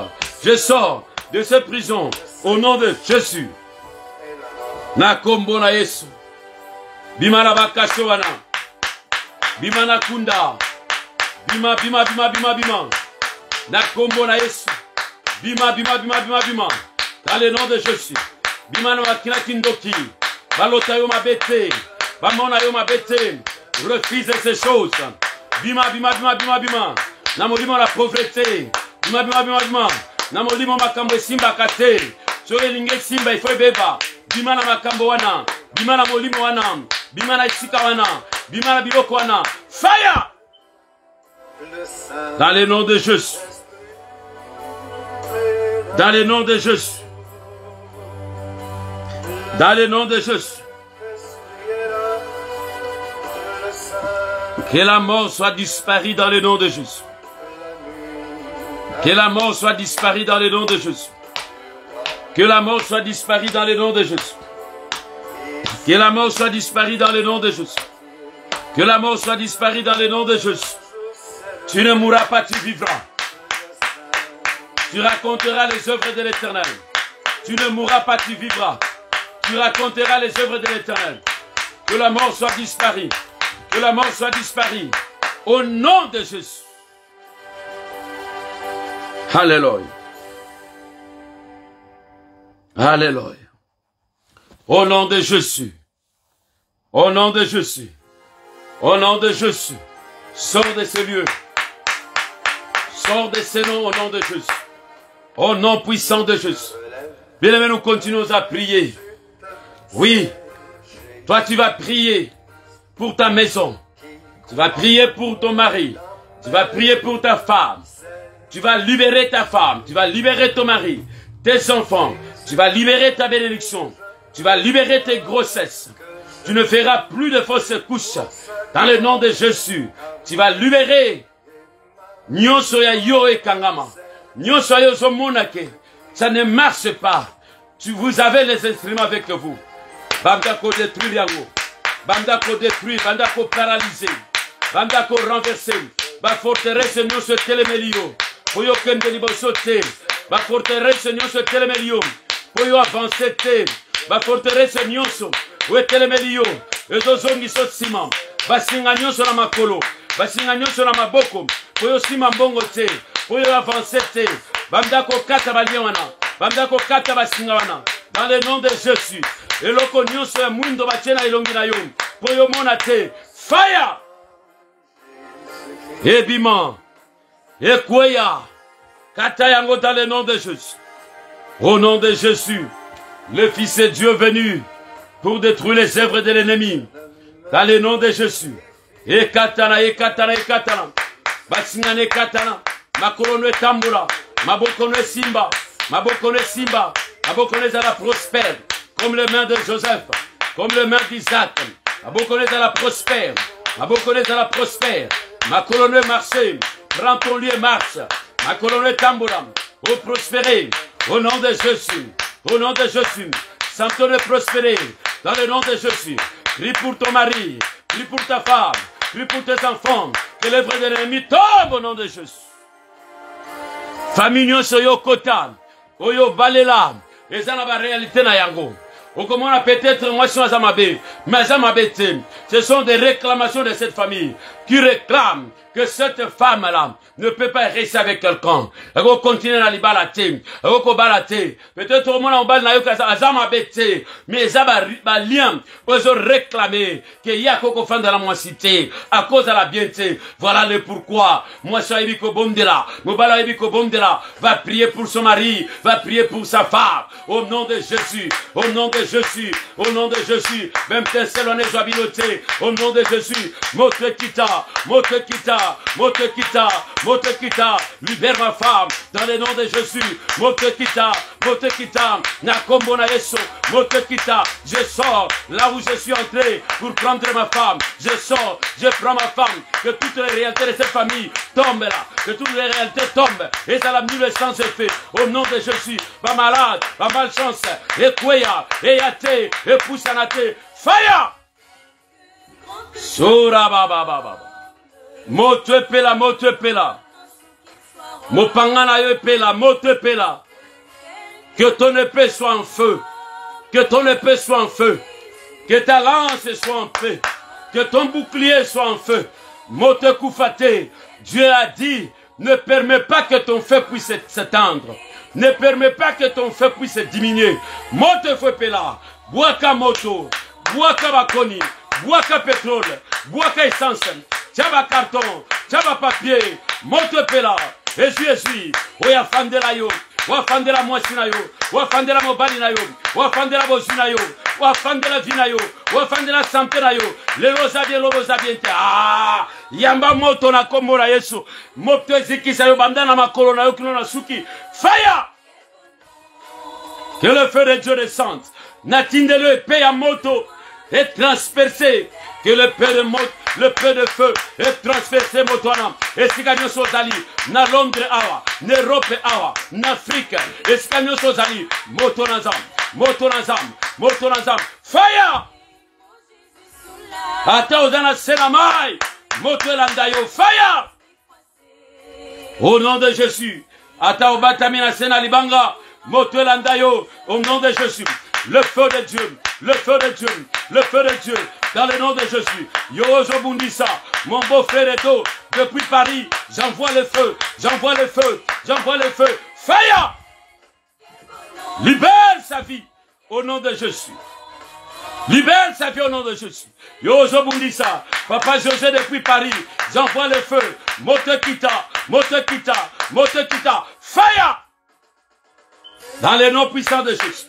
Je sors de cette prison au nom de Jésus. Nakombo na Yesu. Bimana bakashowana. Bimana kunda. Bima. Nakombo na Yesu. Bima. Dans le nom de Jésus. Bimana wakina kindoki. Balotayo mabete. Bamona yo mabete. Refuse ces choses. Bima. Namolimo la pauvreté. Bima. Namolimo makambo simba kate. Soye linge simba ifo beba. Bima na makambo wana. Bima na molimo wana. Bima na isika wana. Bima na biloko wana. Fire! Dans le nom de Jésus. Dans le nom de Jésus. Dans le nom de Jésus. Que la mort soit disparue dans le nom de Jésus. Que la mort soit disparue dans le nom de Jésus. Que la mort soit disparue dans le nom de Jésus. Que la mort soit disparue dans le nom de Jésus. Que la mort soit disparue dans le nom de Jésus. Tu ne mourras pas, tu vivras. Tu raconteras les œuvres de l'Éternel. Tu ne mourras pas, tu vivras. Tu raconteras les œuvres de l'Éternel. Que la mort soit disparue. Que la mort soit disparue. Au nom de Jésus. Alléluia. Alléluia. Au nom de Jésus. Au nom de Jésus. Au nom de Jésus. Sors de ce lieu. Sors de ce nom au nom de Jésus. Au nom puissant de Jésus. Bien aimé, nous continuons à prier. Oui. Toi, tu vas prier pour ta maison. Tu vas prier pour ton mari. Tu vas prier pour ta femme. Tu vas libérer ta femme. Tu vas libérer ton mari. Tes enfants. Tu vas libérer ta bénédiction. Tu vas libérer tes grossesses. Tu ne feras plus de fausses couches. Dans le nom de Jésus. Tu vas libérer. Nyonso ya yo e kangama. Nyonso ya yo monake. Ça ne marche pas. Vous avez les instruments avec vous. Bandako détruire yango. Bandako détruire. Bandako paralyser. Bandako renverser. Ba forteresse nyonso telemelio. Poyo kende liboso te. Ba forteresse nyonso telemelio. Poyo avancer te. Ba forteresse nyonso. We telemelio. Ezozongi so sima. Basinga nyonso na makolo. Basinga nyonso na maboko. Poyo sima mbongo te. Poyo avancer te. Bandako kata baliona. Bandako kata basinga wana. Dans le nom de Jésus. Eloko nyonso ya mwindo bachena ilongi na yo. Poyo mona te. Fire! Ebima. Ekweya. Kata yango dans le nom de Jésus. Au nom de Jésus. Le Fils de Dieu venu pour détruire les œuvres de l'ennemi. Dans le nom de Jésus. Ekatana, ekatana, ekatana. Basingane katana. Makolono tambula. Mabokono simba. Mabokono simba. Mabokono zala prospère. Comme les mains de Joseph. Comme les mains d'Isaac. Mabokono zala prospère. Mabokono zala prospère. Makolono marché. Prends ton lieu, marche. Makolono tambula. Au prospérer. Au nom de Jésus. Au nom de Jésus. Sens-toi de prospérer. Dans le nom de Jésus. Prie pour ton mari. Prie pour ta femme. Prie pour tes enfants. Que l'œuvre de l'ennemi tombe au nom de Jésus. Famille nyonso yo kota. Oyo balela. Et ça n'a pas réalité na yango. Ou comment on a peut-être moi sur Azamabe. Mais Azamabe, ce sont des réclamations de cette famille qui réclament que cette femme-là ne peut pas rester avec quelqu'un. Elle va continuer à la balater. Elle va balater. Peut-être au moment où on va balater. Mais ça va lien. Ils ont réclamé qu'il y a quelque fan de la moissité à cause de la bienté. Voilà le pourquoi. Moi, je suis Bondela. Mobala Ebiko Bondela va prier pour son mari, va prier pour sa femme. Au nom de Jésus. Au nom de Jésus. Au nom de Jésus. Même Thessalonais Joabiloté. Au nom de Jésus. Mote kita. Mote kita. Mote kita. Mote kita. Libère ma femme. Dans le nom de Jésus. Mote kita. Mote kita. Nakombo na Yesu. Mote kita. Je sors là où je suis entré pour prendre ma femme. Je sors. Je prends ma femme. Que toutes les réalités de cette famille tombent là. Que toutes les réalités tombent. Et ça l'a mis le sang se fait. Au nom de Jésus. Pas malade. Pas malchance. Et Kweya. Et Yate. Et Poussanate. Fire! Sura baba baba. Mote pela, mote pela. Mopangana yo pela, mote pela. Que ton épée soit en feu. Que ton épée soit en feu. Que ta lance soit en feu. Que ton bouclier soit en feu. Mote koufate. Dieu a dit, ne permets pas que ton feu puisse s'étendre. Ne permets pas que ton feu puisse diminuer. Mote feu pela. Boaka moto. Boaka bakoni. Boaka pétrole. Boaka essence. Tchaba carton. Tchaba papier. Mote pela. Et Jésus. Oya fandela yo. Wa fandela mwasina yo. Wa fandela mobali na yo. Wa fandela bozina yo. Wa fandela vina yo. Wa fandela santé na yo. Le rosa biente. Ah! Yamba moto na komora Yesu. Moto ezikisa yo bandana makolo na yo kino na suki. Fire! Que le feu de Dieu descende. Natindele épée à moto est transpercé. Que le peu de feu est transpercé motoana. Et si gagnons sozali, na Londres awa, na Europe awa, na Afrique. Et si gagnons sozali, motonazam, motonazam, motonazam. Fire! Ata ozana senamai, motolandayo. Fire! Au nom de Jésus. Ata obatamina sena libanga, motolandayo. Au nom de Jésus. Le feu de Dieu, le feu de Dieu, le feu de Dieu, dans le nom de Jésus. Yozo Bundisa, mon beau frère Eto, depuis Paris, j'envoie le feu, j'envoie le feu, j'envoie le feu. Fire! Libère sa vie au nom de Jésus. Libère sa vie au nom de Jésus. Yozo Bundisa, Papa José depuis Paris, j'envoie le feu. Motekita, Motekita, Motekita. Fire! Dans le nom puissant de Jésus.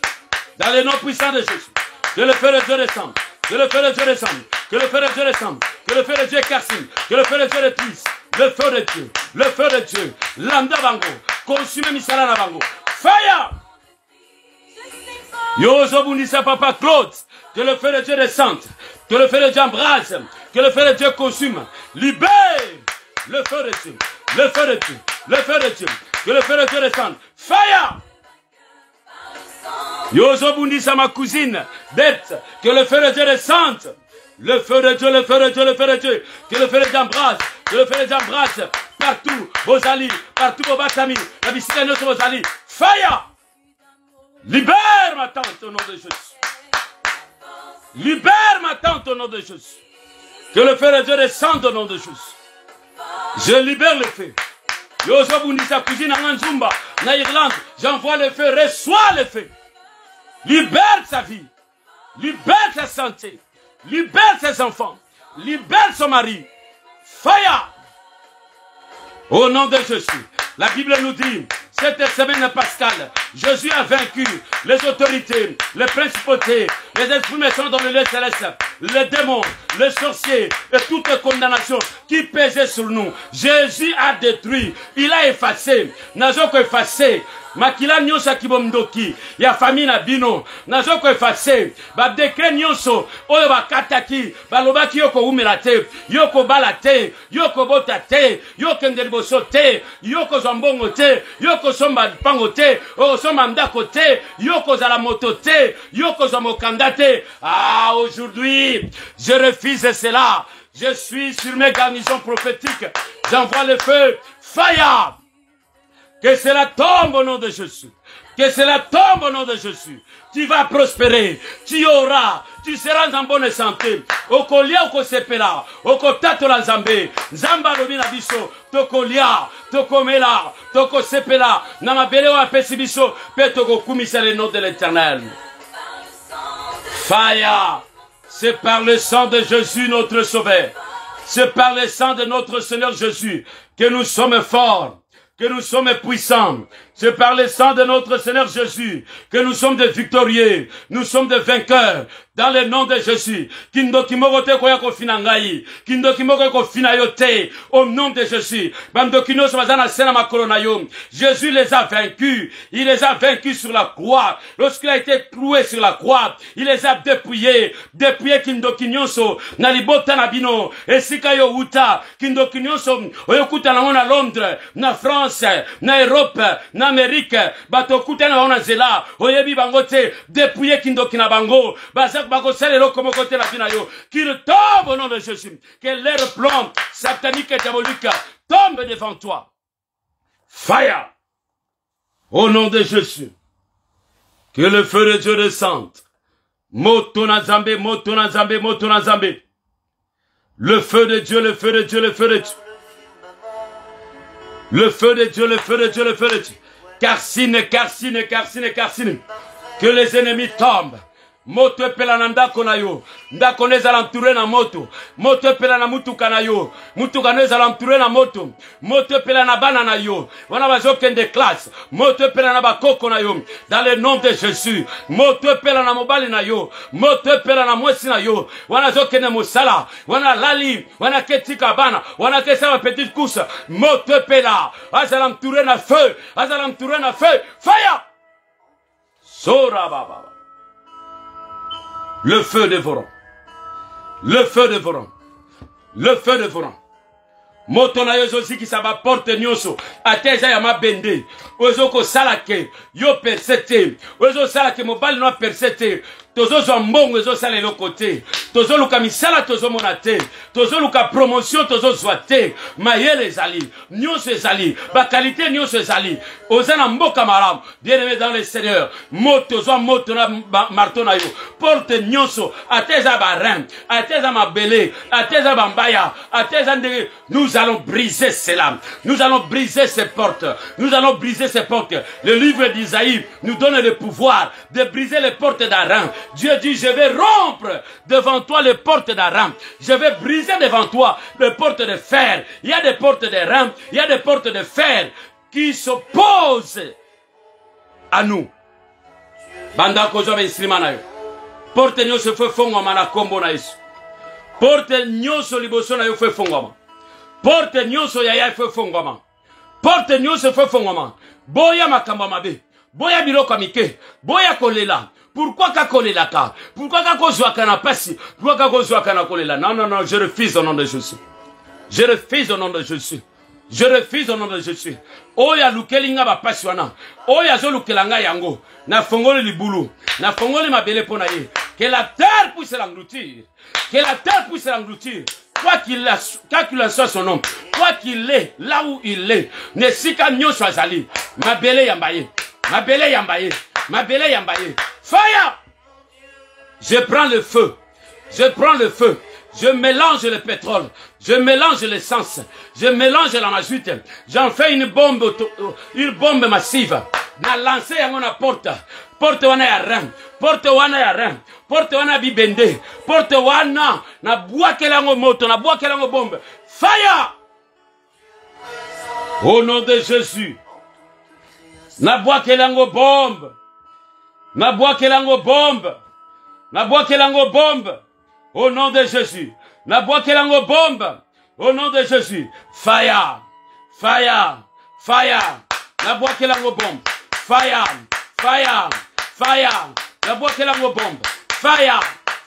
Dans le nom puissant de Jésus. Que le feu de Dieu descende. Que le feu de Dieu descende. Que le feu de Dieu descende. Que le feu de Dieu cassine. Que le feu de Dieu détruise. Le feu de Dieu. Le feu de Dieu. Landa bango. Consume misala bango. Fire! Yozo Bundisa Papa Claude. Que le feu de Dieu descende. Que le feu de Dieu embrase. Que le feu de Dieu consume. Libère le feu de Dieu. Le feu de Dieu. Le feu de Dieu. Que le feu de Dieu descende. Fire! Yozo Bundisa ma cousine, d'être, que le feu de Dieu descende. Le feu de Dieu, le feu de Dieu, le feu de Dieu. Que le feu de Dieu embrasse, que le feu de Dieu embrasse. Partout, vos alliés, partout vos batami, la visite de vos alliés. Fire! Libère ma tante au nom de Jésus. Libère ma tante au nom de Jésus. Que le feu de Dieu descende au nom de Jésus. Je libère le feu. Yozo Bundisa cousine en Nzumba, en Irlande, j'envoie le feu, reçois le feu. Libère sa vie, libère sa santé, libère ses enfants, libère son mari. Fire! Au nom de Jésus, la Bible nous dit, cette semaine pascale, Jésus a vaincu les autorités, les principautés, les esprits méchants dans le lieu céleste, les démons, les sorciers et toute condamnation qui pesait sur nous. Jésus a détruit, il a effacé. Nazoko effacé. Makila nyonso kibomdoki ya famille na bino nazoko effacer ba décret nyonso oyo bakataki balobaki yoko umela te yoko bala te yoko bota te yoko ndeliboso te yoko zambongo te yoko somba pango te o somba ndako te yoko zala moto te yoko zamokanda te. Ah, aujourd'hui je refuse cela. Je suis sur mes garnisons prophétiques, j'envoie le feu, fire. Que cela tombe au nom de Jésus. Que cela tombe au nom de Jésus. Tu vas prospérer. Tu auras. Tu seras en bonne santé. Okolia okosepela. Okotato la Zambé. Zamba lobi na biso. Tokolia. Tokomela. Tokosepela. Namabele wa pesi biso. Pe tokokumisa le nom de l'Éternel. Fire. C'est par le sang de Jésus notre Sauveur. C'est par le sang de notre Seigneur Jésus que nous sommes forts. Que nous sommes puissants. C'est par le sang de notre Seigneur Jésus que nous sommes des victorieux. Nous sommes des vainqueurs. Dans le nom de Jésus. Kindoki mogote koya ko finangai. Kindoki mogote ko finayote. Au nom de Jésus. Bandokino sabazana sena makolona yo. Jésus les a vaincus. Il les a vaincus sur la croix. Lorsqu'il a été cloué sur la croix, il les a dépouillés. Dépouillés kindoki nyonso. Na libota na bino. Esika yo uta. Kindoki nyonso. Oyokuta na ngona Londres. Na France. Na Europe. Na Amérique. Batokuta na ngona Zela. Oyebi bangote. Dépouillés kindoki na bango. Qu'il tombe au nom de Jésus. Que l'air plomb satanique et diabolique tombe devant toi. Fire. Au nom de Jésus. Que le feu de Dieu descende. Moto na Zambé, moto na Zambé, moto na Zambé. Le feu de Dieu, le feu de Dieu, le feu de Dieu. Le feu de Dieu, le feu de Dieu, le feu de Dieu. Carcine, carcine, carcine, carcine. Que les ennemis tombent. Moto epela na ndako na yo. Ndako neza l'entouré na moto. Moto epela na mutuka na yo. Mutuka neza l'entouré na moto. Moto epela na bana na yo. Wana bazokende classe. Moto epela na bakoko na yo. Dans le nom de Jésus. Moto epela na mobali na yo. Moto epela na mwesi na yo. Wana zokende musala. Wana lali. Wana ketika bana. Wana kesa ma petite course. Moto epela. Aza l'entouré na feu. Aza l'entouré na feu. Fire. Sora baba. Le feu dévorant. Le feu dévorant. Le feu dévorant. Moto na yo zozi ki sa ba porte nyonso. Ateza ya mabende. Ozo ko salake. Yo persete. Ozo salake mobali no persete. Tozo zo mbongo ezo sala le côté. Tozo luka misala tozo monate. Tozo luka promotion tozo zwate. Mayele ezali. Nyonso ezali. Ba qualité nyonso ezali. Ozana mboka maram. Bien-aimé dans le Seigneur. Moto zo moto na marteau na yo. Porte nyonso. Ateza ba rein. Ateza mabele. Ateza bambaya. Ateza ndenge. Nous allons briser cela. Nous allons briser ces portes. Nous allons briser ces portes. Le livre d'Isaïe nous donne le pouvoir de briser les portes d'Aran. Dieu dit, je vais rompre devant toi les portes d'Aram. Je vais briser devant toi les portes de fer. Il y a des portes d'Aram, il y a des portes de fer qui s'opposent à nous. Banda kozo be instrumana yo. Porte nyonso fe fongwa na kombo na Yesu. Porte nyonso liboso na yo fe fongwa. Porte nyonso ya fe fongwa. Porte nyonso fe fongwa. Boya makambo mabe. Boya biloko mike. Boya kolela. Pourquoi kakolela ka? Pourquoi kakozwaka na pasi? Pourquoi kakozwaka na kolela? Non, non, non, je refuse au nom de Jésus. Je refuse au nom de Jésus. Je refuse au nom de Jésus. Oya lukelinga ba pasi wana. Oya zo lukelanga yango. Na fongoli libulu. Na fongoli mabele pona ye. Que la terre puisse l'engloutir. Que la terre puisse l'engloutir. Quoi qu'il soit son nom. Quoi qu'il est, là où il est. Ne sika nyonso azali. Mabele yambaye. Mabele yambaye. Mabele yambaye. Fire! Je prends le feu. Je prends le feu. Je mélange le pétrole. Je mélange l'essence. Je mélange la mazoute. J'en fais une bombe massive. Na lancé yango na porte. Porte wana ya ram. Porte wana ya ram. Porte wana bibende. Porte wana na bwakela yango moto. Na bwakela yango bombe. Fire! Au nom de Jésus. Na bwakela yango bombe. Na bwakela yango bombe. Na bwakela yango bombe. Au nom de Jésus. Na boakelango bombe. Au nom de Jésus. Fire. Fire. Fire. Na boakelango bombe. Fire. Fire. Fire. Na boakelango bombe. Fire.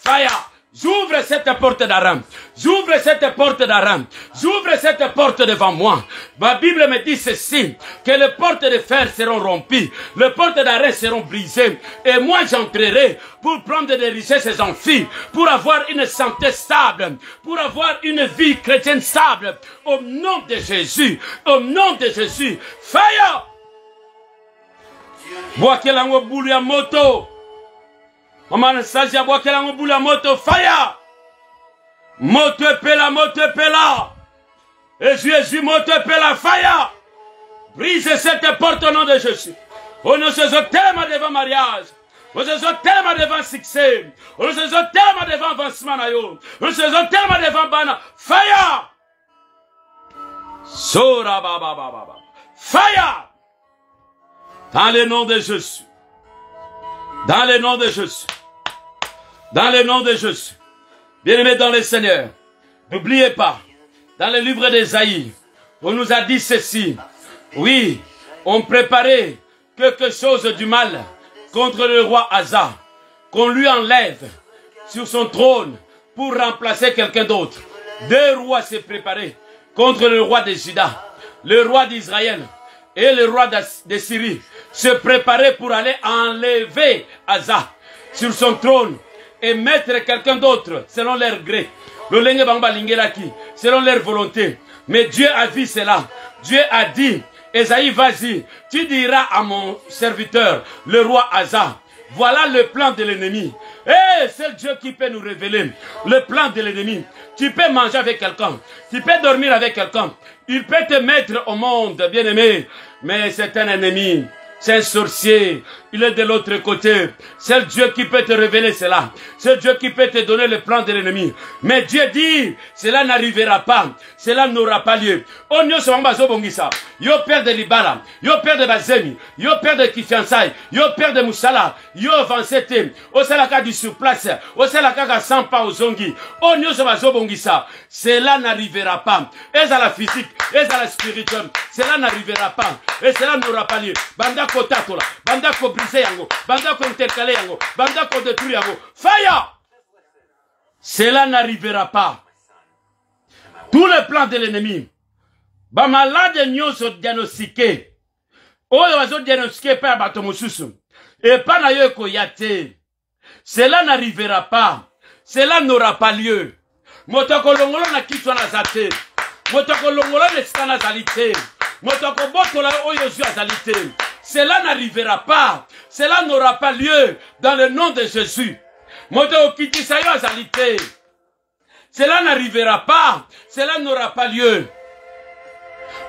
Fire. J'ouvre cette porte d'Aram. J'ouvre cette porte d'Aram. J'ouvre cette porte devant moi. Ma Bible me dit ceci, que les portes de fer seront rompues, les portes d'arrêt seront brisées. Et moi j'entrerai pour prendre des richesses en filles, pour avoir une santé stable, pour avoir une vie chrétienne stable. Au nom de Jésus, au nom de Jésus. Fire! Boakelango bulu ya moto. Maman Sasia boakelango bulu ya moto. Fire! Moto pela, moto pela. Et Jésus, moto pela, fire! Brise cette porte au nom de Jésus. On ne se thème devant mariage. On se thème devant succès. On se thème devant avancement. On se thème devant bana. Fire! Sora baba baba. Fire! Dans le nom de Jésus. Dans le nom de Jésus. Dans le nom de Jésus. Bien-aimés dans le Seigneur. N'oubliez pas. Dans le livre d'Ésaïe. On nous a dit ceci. Oui. On préparait quelque chose du mal contre le roi Asa. Qu'on lui enlève sur son trône pour remplacer quelqu'un d'autre. Deux rois s'est préparé contre le roi de Juda. Le roi d'Israël et le roi de Syrie se préparaient pour aller enlever Asa sur son trône et mettre quelqu'un d'autre selon leur gré. Selon leur volonté. Mais Dieu a vu cela. Dieu a dit, Ésaïe, vas-y, tu diras à mon serviteur, le roi Asa, voilà le plan de l'ennemi. Eh, c'est Dieu qui peut nous révéler le plan de l'ennemi. Tu peux manger avec quelqu'un, tu peux dormir avec quelqu'un, il peut te mettre au monde, bien-aimé, mais c'est un ennemi. C'est un sorcier, il est de l'autre côté. C'est Dieu qui peut te révéler cela. C'est Dieu qui peut te donner le plan de l'ennemi. Mais Dieu dit, cela n'arrivera pas. Cela n'aura pas lieu. On y a bongisa. Yo père de Libala, yo père de Bazemi, yo père de Kifiansai, yo père de Moussala, yo Vansete, au salaka du surplace, au salaka Sampa au Zongi. On y a bongisa. Cela n'arrivera pas. Et à la physique, et à la spirituelle, cela n'arrivera pas. Et cela n'aura pas lieu. Banda Kotatola, Banda Kobrise yango, Banda Konterkale yango, Banda Kodetru yango. Fire! Cela n'arrivera pas. Tous les plans de l'ennemi. Ba malade nyonso diagnostiqué. Oyo wazo diagnostiqué par batomosusu. Et pas na yo koyate. Cela n'arrivera pas. Cela n'aura pas lieu. Motoko longolo na kitwa na zate. Motoko longolo na skana zalite. Motoko botola oyo zu azalite. Cela n'arrivera pas. Cela n'aura pas lieu dans le nom de Jésus. Motoko kitisayo azalite. Cela n'arrivera pas. Cela n'aura pas lieu.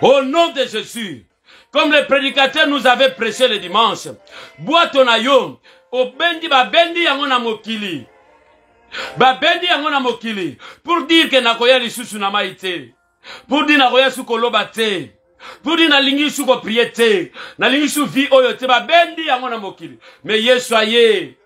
Au nom de Jésus. Comme le prédicateur nous avait prêché le dimanche. Boitonayo. Obendi babendi yango na mokili. Babendi yango na mokili. Pour dire que nakoya lisusu na maite. Pour dire nakoya sukoloba te. Pour dire na lingi suko priete. Na lingi su vi oyo te babendi yango na mokili. Mais yesoye.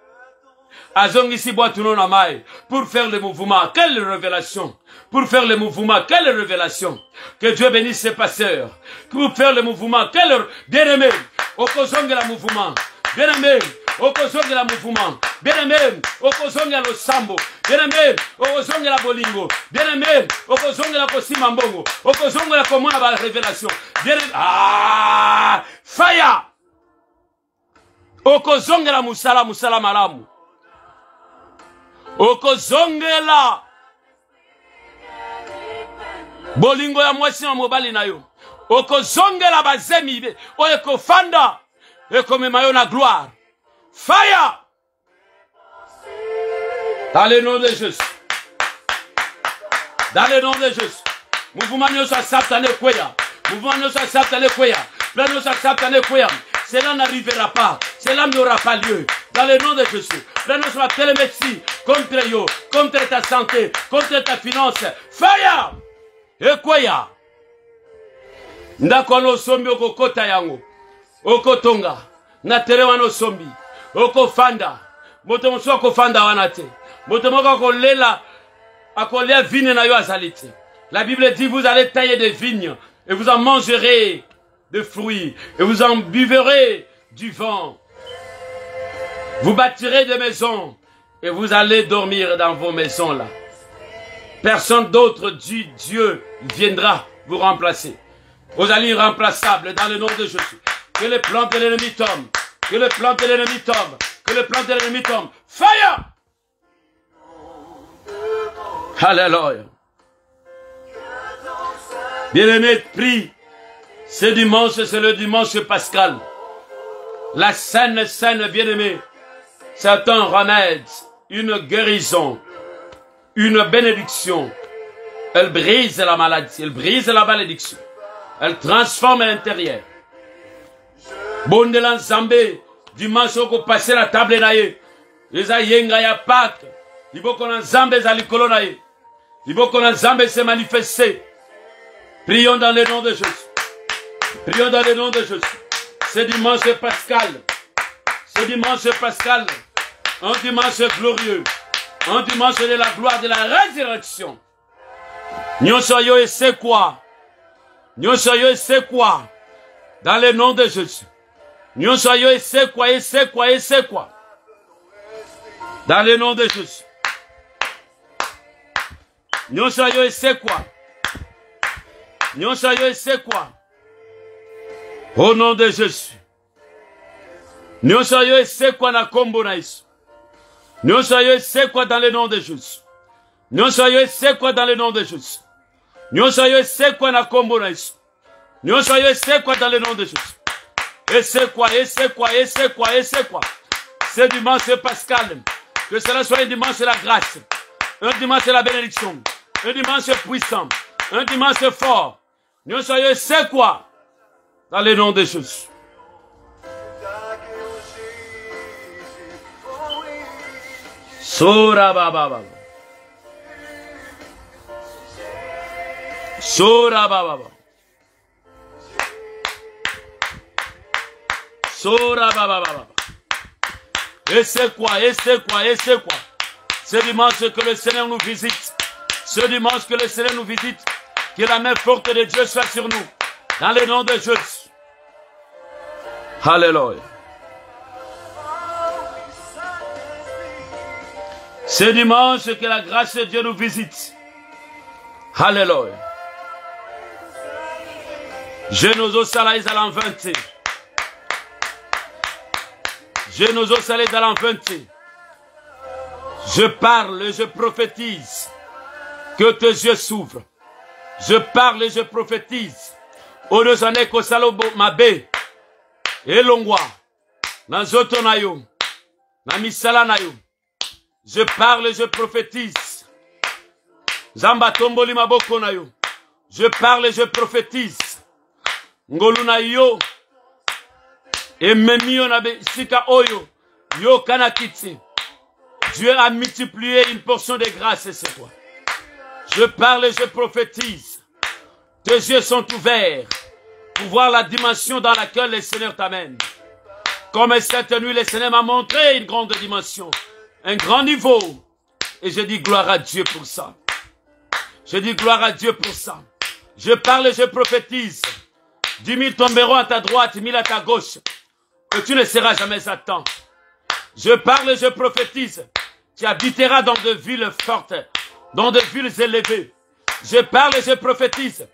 Azongisi boituno na mai. Pour faire le mouvement. Quelle révélation. Pour faire le mouvement. Quelle révélation. Que Dieu bénisse ses pasteurs. Pour faire le mouvement. Quelle bien-aimé. Okozonge la mouvement. Bien-aimé. Okozonge la mouvement. Bien-aimé. Okozonge la sambo. Bien-aimé. Okozonge la bolingo. Bien-aimé. Okozonge la kosima mbongo. Okozonge la komona ba révélation. Bien-aimé. Ah! Fire! Okozonge la musala musala malamu. Okozonge la bolingo ya mwasi na mobali na yo. Okozonge la bazemi. Oyekofanda. Ekomema yo na gloire. Fire! Dans le nom de Jésus. Dans le nom de Jésus. Mouvement nous s'accepte kweya. Mouvement nous s'accepte kweya. Plein nous s'accepte kweya. Cela n'arrivera pas. Cela n'aura pas lieu. Dans le nom de Jésus. Plein nous soit télémédecine contre yo, contre ta santé, contre ta finance. Fire! Ekweya. Ndako no sombi okokota yango. Okotonga. Naterewa no sombi. Oko fanda. Moto mso ko fanda wanate. Moto moko ko lela La Bible dit, vous allez tailler des vignes et vous en mangerez de fruits et vous en buverez du vent. Vous bâtirez des maisons et vous allez dormir dans vos maisons là. Personne d'autre du Dieu viendra vous remplacer. Vous allez irremplaçables dans le nom de Jésus. Que les plans de l'ennemi tombent. Que les plans de l'ennemi tombent. Que les plans de l'ennemi tombent. Fire! Alléluia. Bien-aimé, prie. Ce dimanche, c'est le dimanche pascal. La scène, bien-aimé, c'est un remède, une guérison, une bénédiction. Elle brise la maladie, elle brise la malédiction. Elle transforme l'intérieur. Bondelan Zambé, dimanche, on peut passer la table naïe. Les ayenga ya Pâques. Il faut qu'on Zambé zalikolo naïe. Il faut qu'on Zambé se manifester. Prions dans le nom de Jésus. Prions dans le nom de Jésus. Ce dimanche pascal. Ce dimanche pascal. Un dimanche glorieux. Un dimanche de la gloire de la résurrection. Nyosoyo et c'est quoi? Nyosoyo et c'est quoi? Dans le nom de Jésus. Nyosoyo et c'est quoi? Et c'est quoi? Et c'est quoi? Dans le nom de Jésus. Nyosoyo et c'est quoi? Nyosoyo et c'est quoi? Au nom de Jésus. Nyosoyo et c'est quoi na kombo na isu? Nyosoyo et c'est quoi dans le nom de Jésus? Nyosoyo et c'est quoi dans le nom de Jésus? Nyosoyo et c'est quoi na kombo na isu? Nyosoyo et c'est quoi dans le nom de Jésus? Et c'est quoi? Et c'est quoi? Et c'est quoi? Et c'est quoi? C'est dimanche pascal. Que cela soit un dimanche de la grâce. Un dimanche de la bénédiction. Un dimanche puissant. Un dimanche fort. Nyosoyo et c'est quoi? Dans le nom de Jésus. Sora baba. Sora baba. Sora baba. Et c'est quoi? Et c'est quoi? Et c'est quoi? Ce dimanche que le Seigneur nous visite. Ce dimanche que le Seigneur nous visite. Que la main forte de Dieu soit sur nous. Dans le nom de Jésus. Alléluia. Ce dimanche que la grâce de Dieu nous visite. Alléluia. Je nous au salaire à l'enventer. Je nous au salaire à l'enventer. Je parle et je prophétise. Que tes yeux s'ouvrent. Je parle et je prophétise. Odozane kosalobo mabe. Elongwa. Na zoto na yo. Na misala na yo. Je parle et je prophétise. Zamba tomboli maboko na yo. Je parle et je prophétise. Ngolu na yo. Ememio na be sika oyo. Yo kanakiti. Dieu a multiplié une portion de grâce et c'est quoi? Je parle et je prophétise. Tes yeux sont ouverts pour voir la dimension dans laquelle le Seigneur t'amène. Comme cette nuit, le Seigneur m'a montré une grande dimension, un grand niveau. Et je dis gloire à Dieu pour ça. Je dis gloire à Dieu pour ça. Je parle et je prophétise. 10 000 tomberont à ta droite, 1000 à ta gauche. Que tu ne seras jamais à temps. Je parle et je prophétise. Tu habiteras dans des villes fortes, dans des villes élevées. Je parle et je prophétise.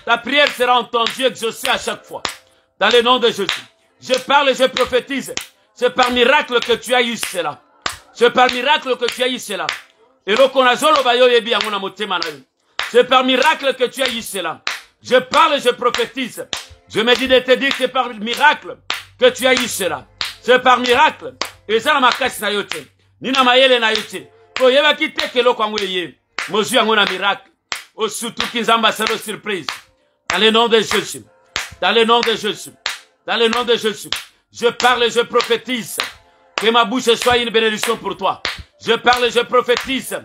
Ta prière sera entendue, exaucée à chaque fois. Dans le nom de Jésus. Je parle et je prophétise. C'est par miracle que tu as eu cela. C'est par miracle que tu as eu cela. C'est par miracle que tu as eu cela. Je parle et je prophétise. Je me dis de te dire que c'est par miracle que tu as eu cela. C'est par miracle. Et ça, ma casse na yote. Nina maele na yote. Ko yeba kite ke lo kwa ngweye. Mozu yango na miracle. Au surtout kinzamba c'est une surprise. Dans le nom de Jésus. Dans le nom de Jésus. Dans le nom de Jésus. Je parle et je prophétise. Que ma bouche soit une bénédiction pour toi. Je parle et je prophétise.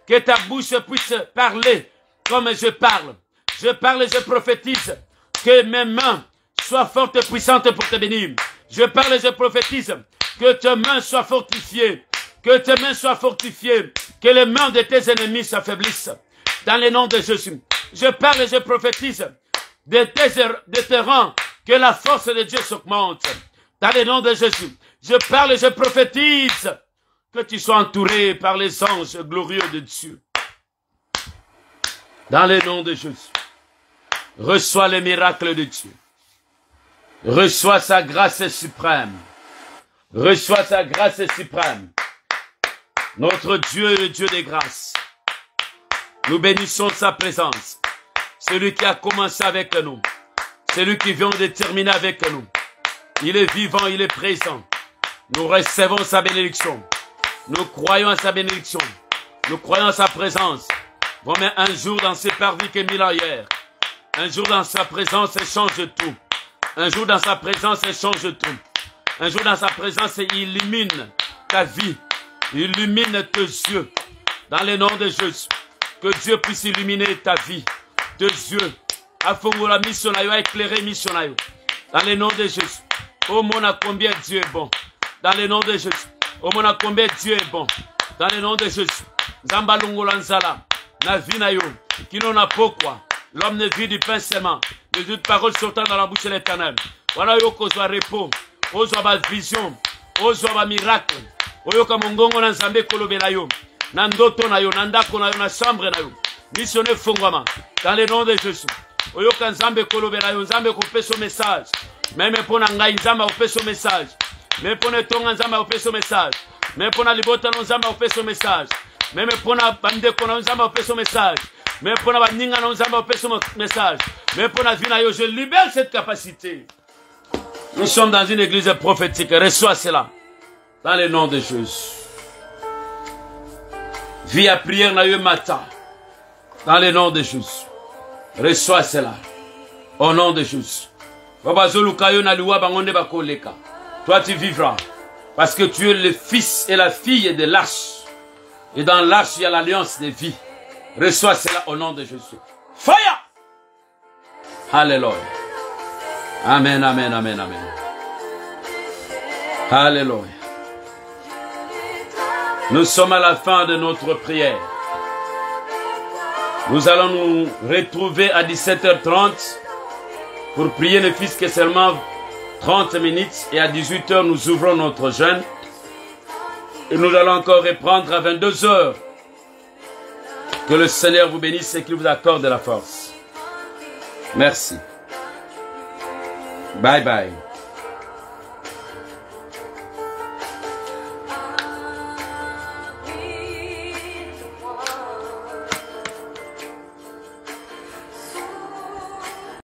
Que ta bouche puisse parler comme je parle. Je parle et je prophétise. Que mes mains soient fortes et puissantes pour te bénir. Je parle et je prophétise. Que tes mains soient fortifiées. Que tes mains soient fortifiées. Que les mains de tes ennemis s'affaiblissent. Dans le nom de Jésus. Je parle et je prophétise de tes rangs. Que la force de Dieu s'augmente. Dans le nom de Jésus. Je parle et je prophétise que tu sois entouré par les anges glorieux de Dieu. Dans le nom de Jésus. Reçois les miracles de Dieu. Reçois sa grâce suprême. Reçois sa grâce suprême. Notre Dieu est le Dieu des grâces. Nous bénissons sa présence. Celui qui a commencé avec nous. Celui qui vient de terminer avec nous. Il est vivant, il est présent. Nous recevons sa bénédiction. Nous croyons à sa bénédiction. Nous croyons à sa présence. Vraiment un jour dans ses parvis que mille hier. Un jour dans sa présence, il change tout. Un jour dans sa présence, il change tout. Un jour dans sa présence, il illumine ta vie. Il illumine tes yeux. Dans le nom de Jésus. Que Dieu puisse illuminer ta vie. Tes yeux. Afongola mission na yo, éclairer mission na yo. Dans le nom de Jésus. Oh mon a combien Dieu est bon. Dans le nom de Jésus. Oh mon a combien Dieu est bon. Dans le nom de Jésus. Zamba longola nzala. Na vie na yo. Kino na pokwa. L'homme ne vit du pain seulement. Les autres paroles sortant dans la bouche de l'Éternel. Voilà yo ko zwa repos. O zwa ba vision. O zwa ba miracle. Oyo ka mongongo na nzambe kolobe na yo. Na ndoto na yo. Na ndako na yo. Na chambre na yo. Missionnaire fongwama. Dans le nom de Jésus. Oyo ka nzambe kolobe na yo. Nzambe ko peso message. Même pour ngai nzambe ko peso message. Même pour tonga nzambe ko peso message. Même pour libota nzambe ko peso message. Même pour bande ko nzambe ko peso message. Même pour baninga nzambe ko peso message. Même pour la vie na yo, je libère cette capacité. Nous sommes dans une église prophétique. Reçois cela. Dans le nom de Jésus. Vie à prière na yo matin. Dans le nom de Jésus. Reçois cela. Au nom de Jésus. Toi tu vivras. Parce que tu es le fils et la fille de l'arche. Et dans l'arche il y a l'alliance de vie. Reçois cela au nom de Jésus. Fire! Alléluia. Amen, amen, amen, amen. Alléluia. Nous sommes à la fin de notre prière. Nous allons nous retrouver à 17h30 pour prier ne fût-ce que seulement 30 minutes. Et à 18h, nous ouvrons notre jeûne. Et nous allons encore reprendre à 22h. Que le Seigneur vous bénisse et qu'il vous accorde de la force. Merci. Bye bye.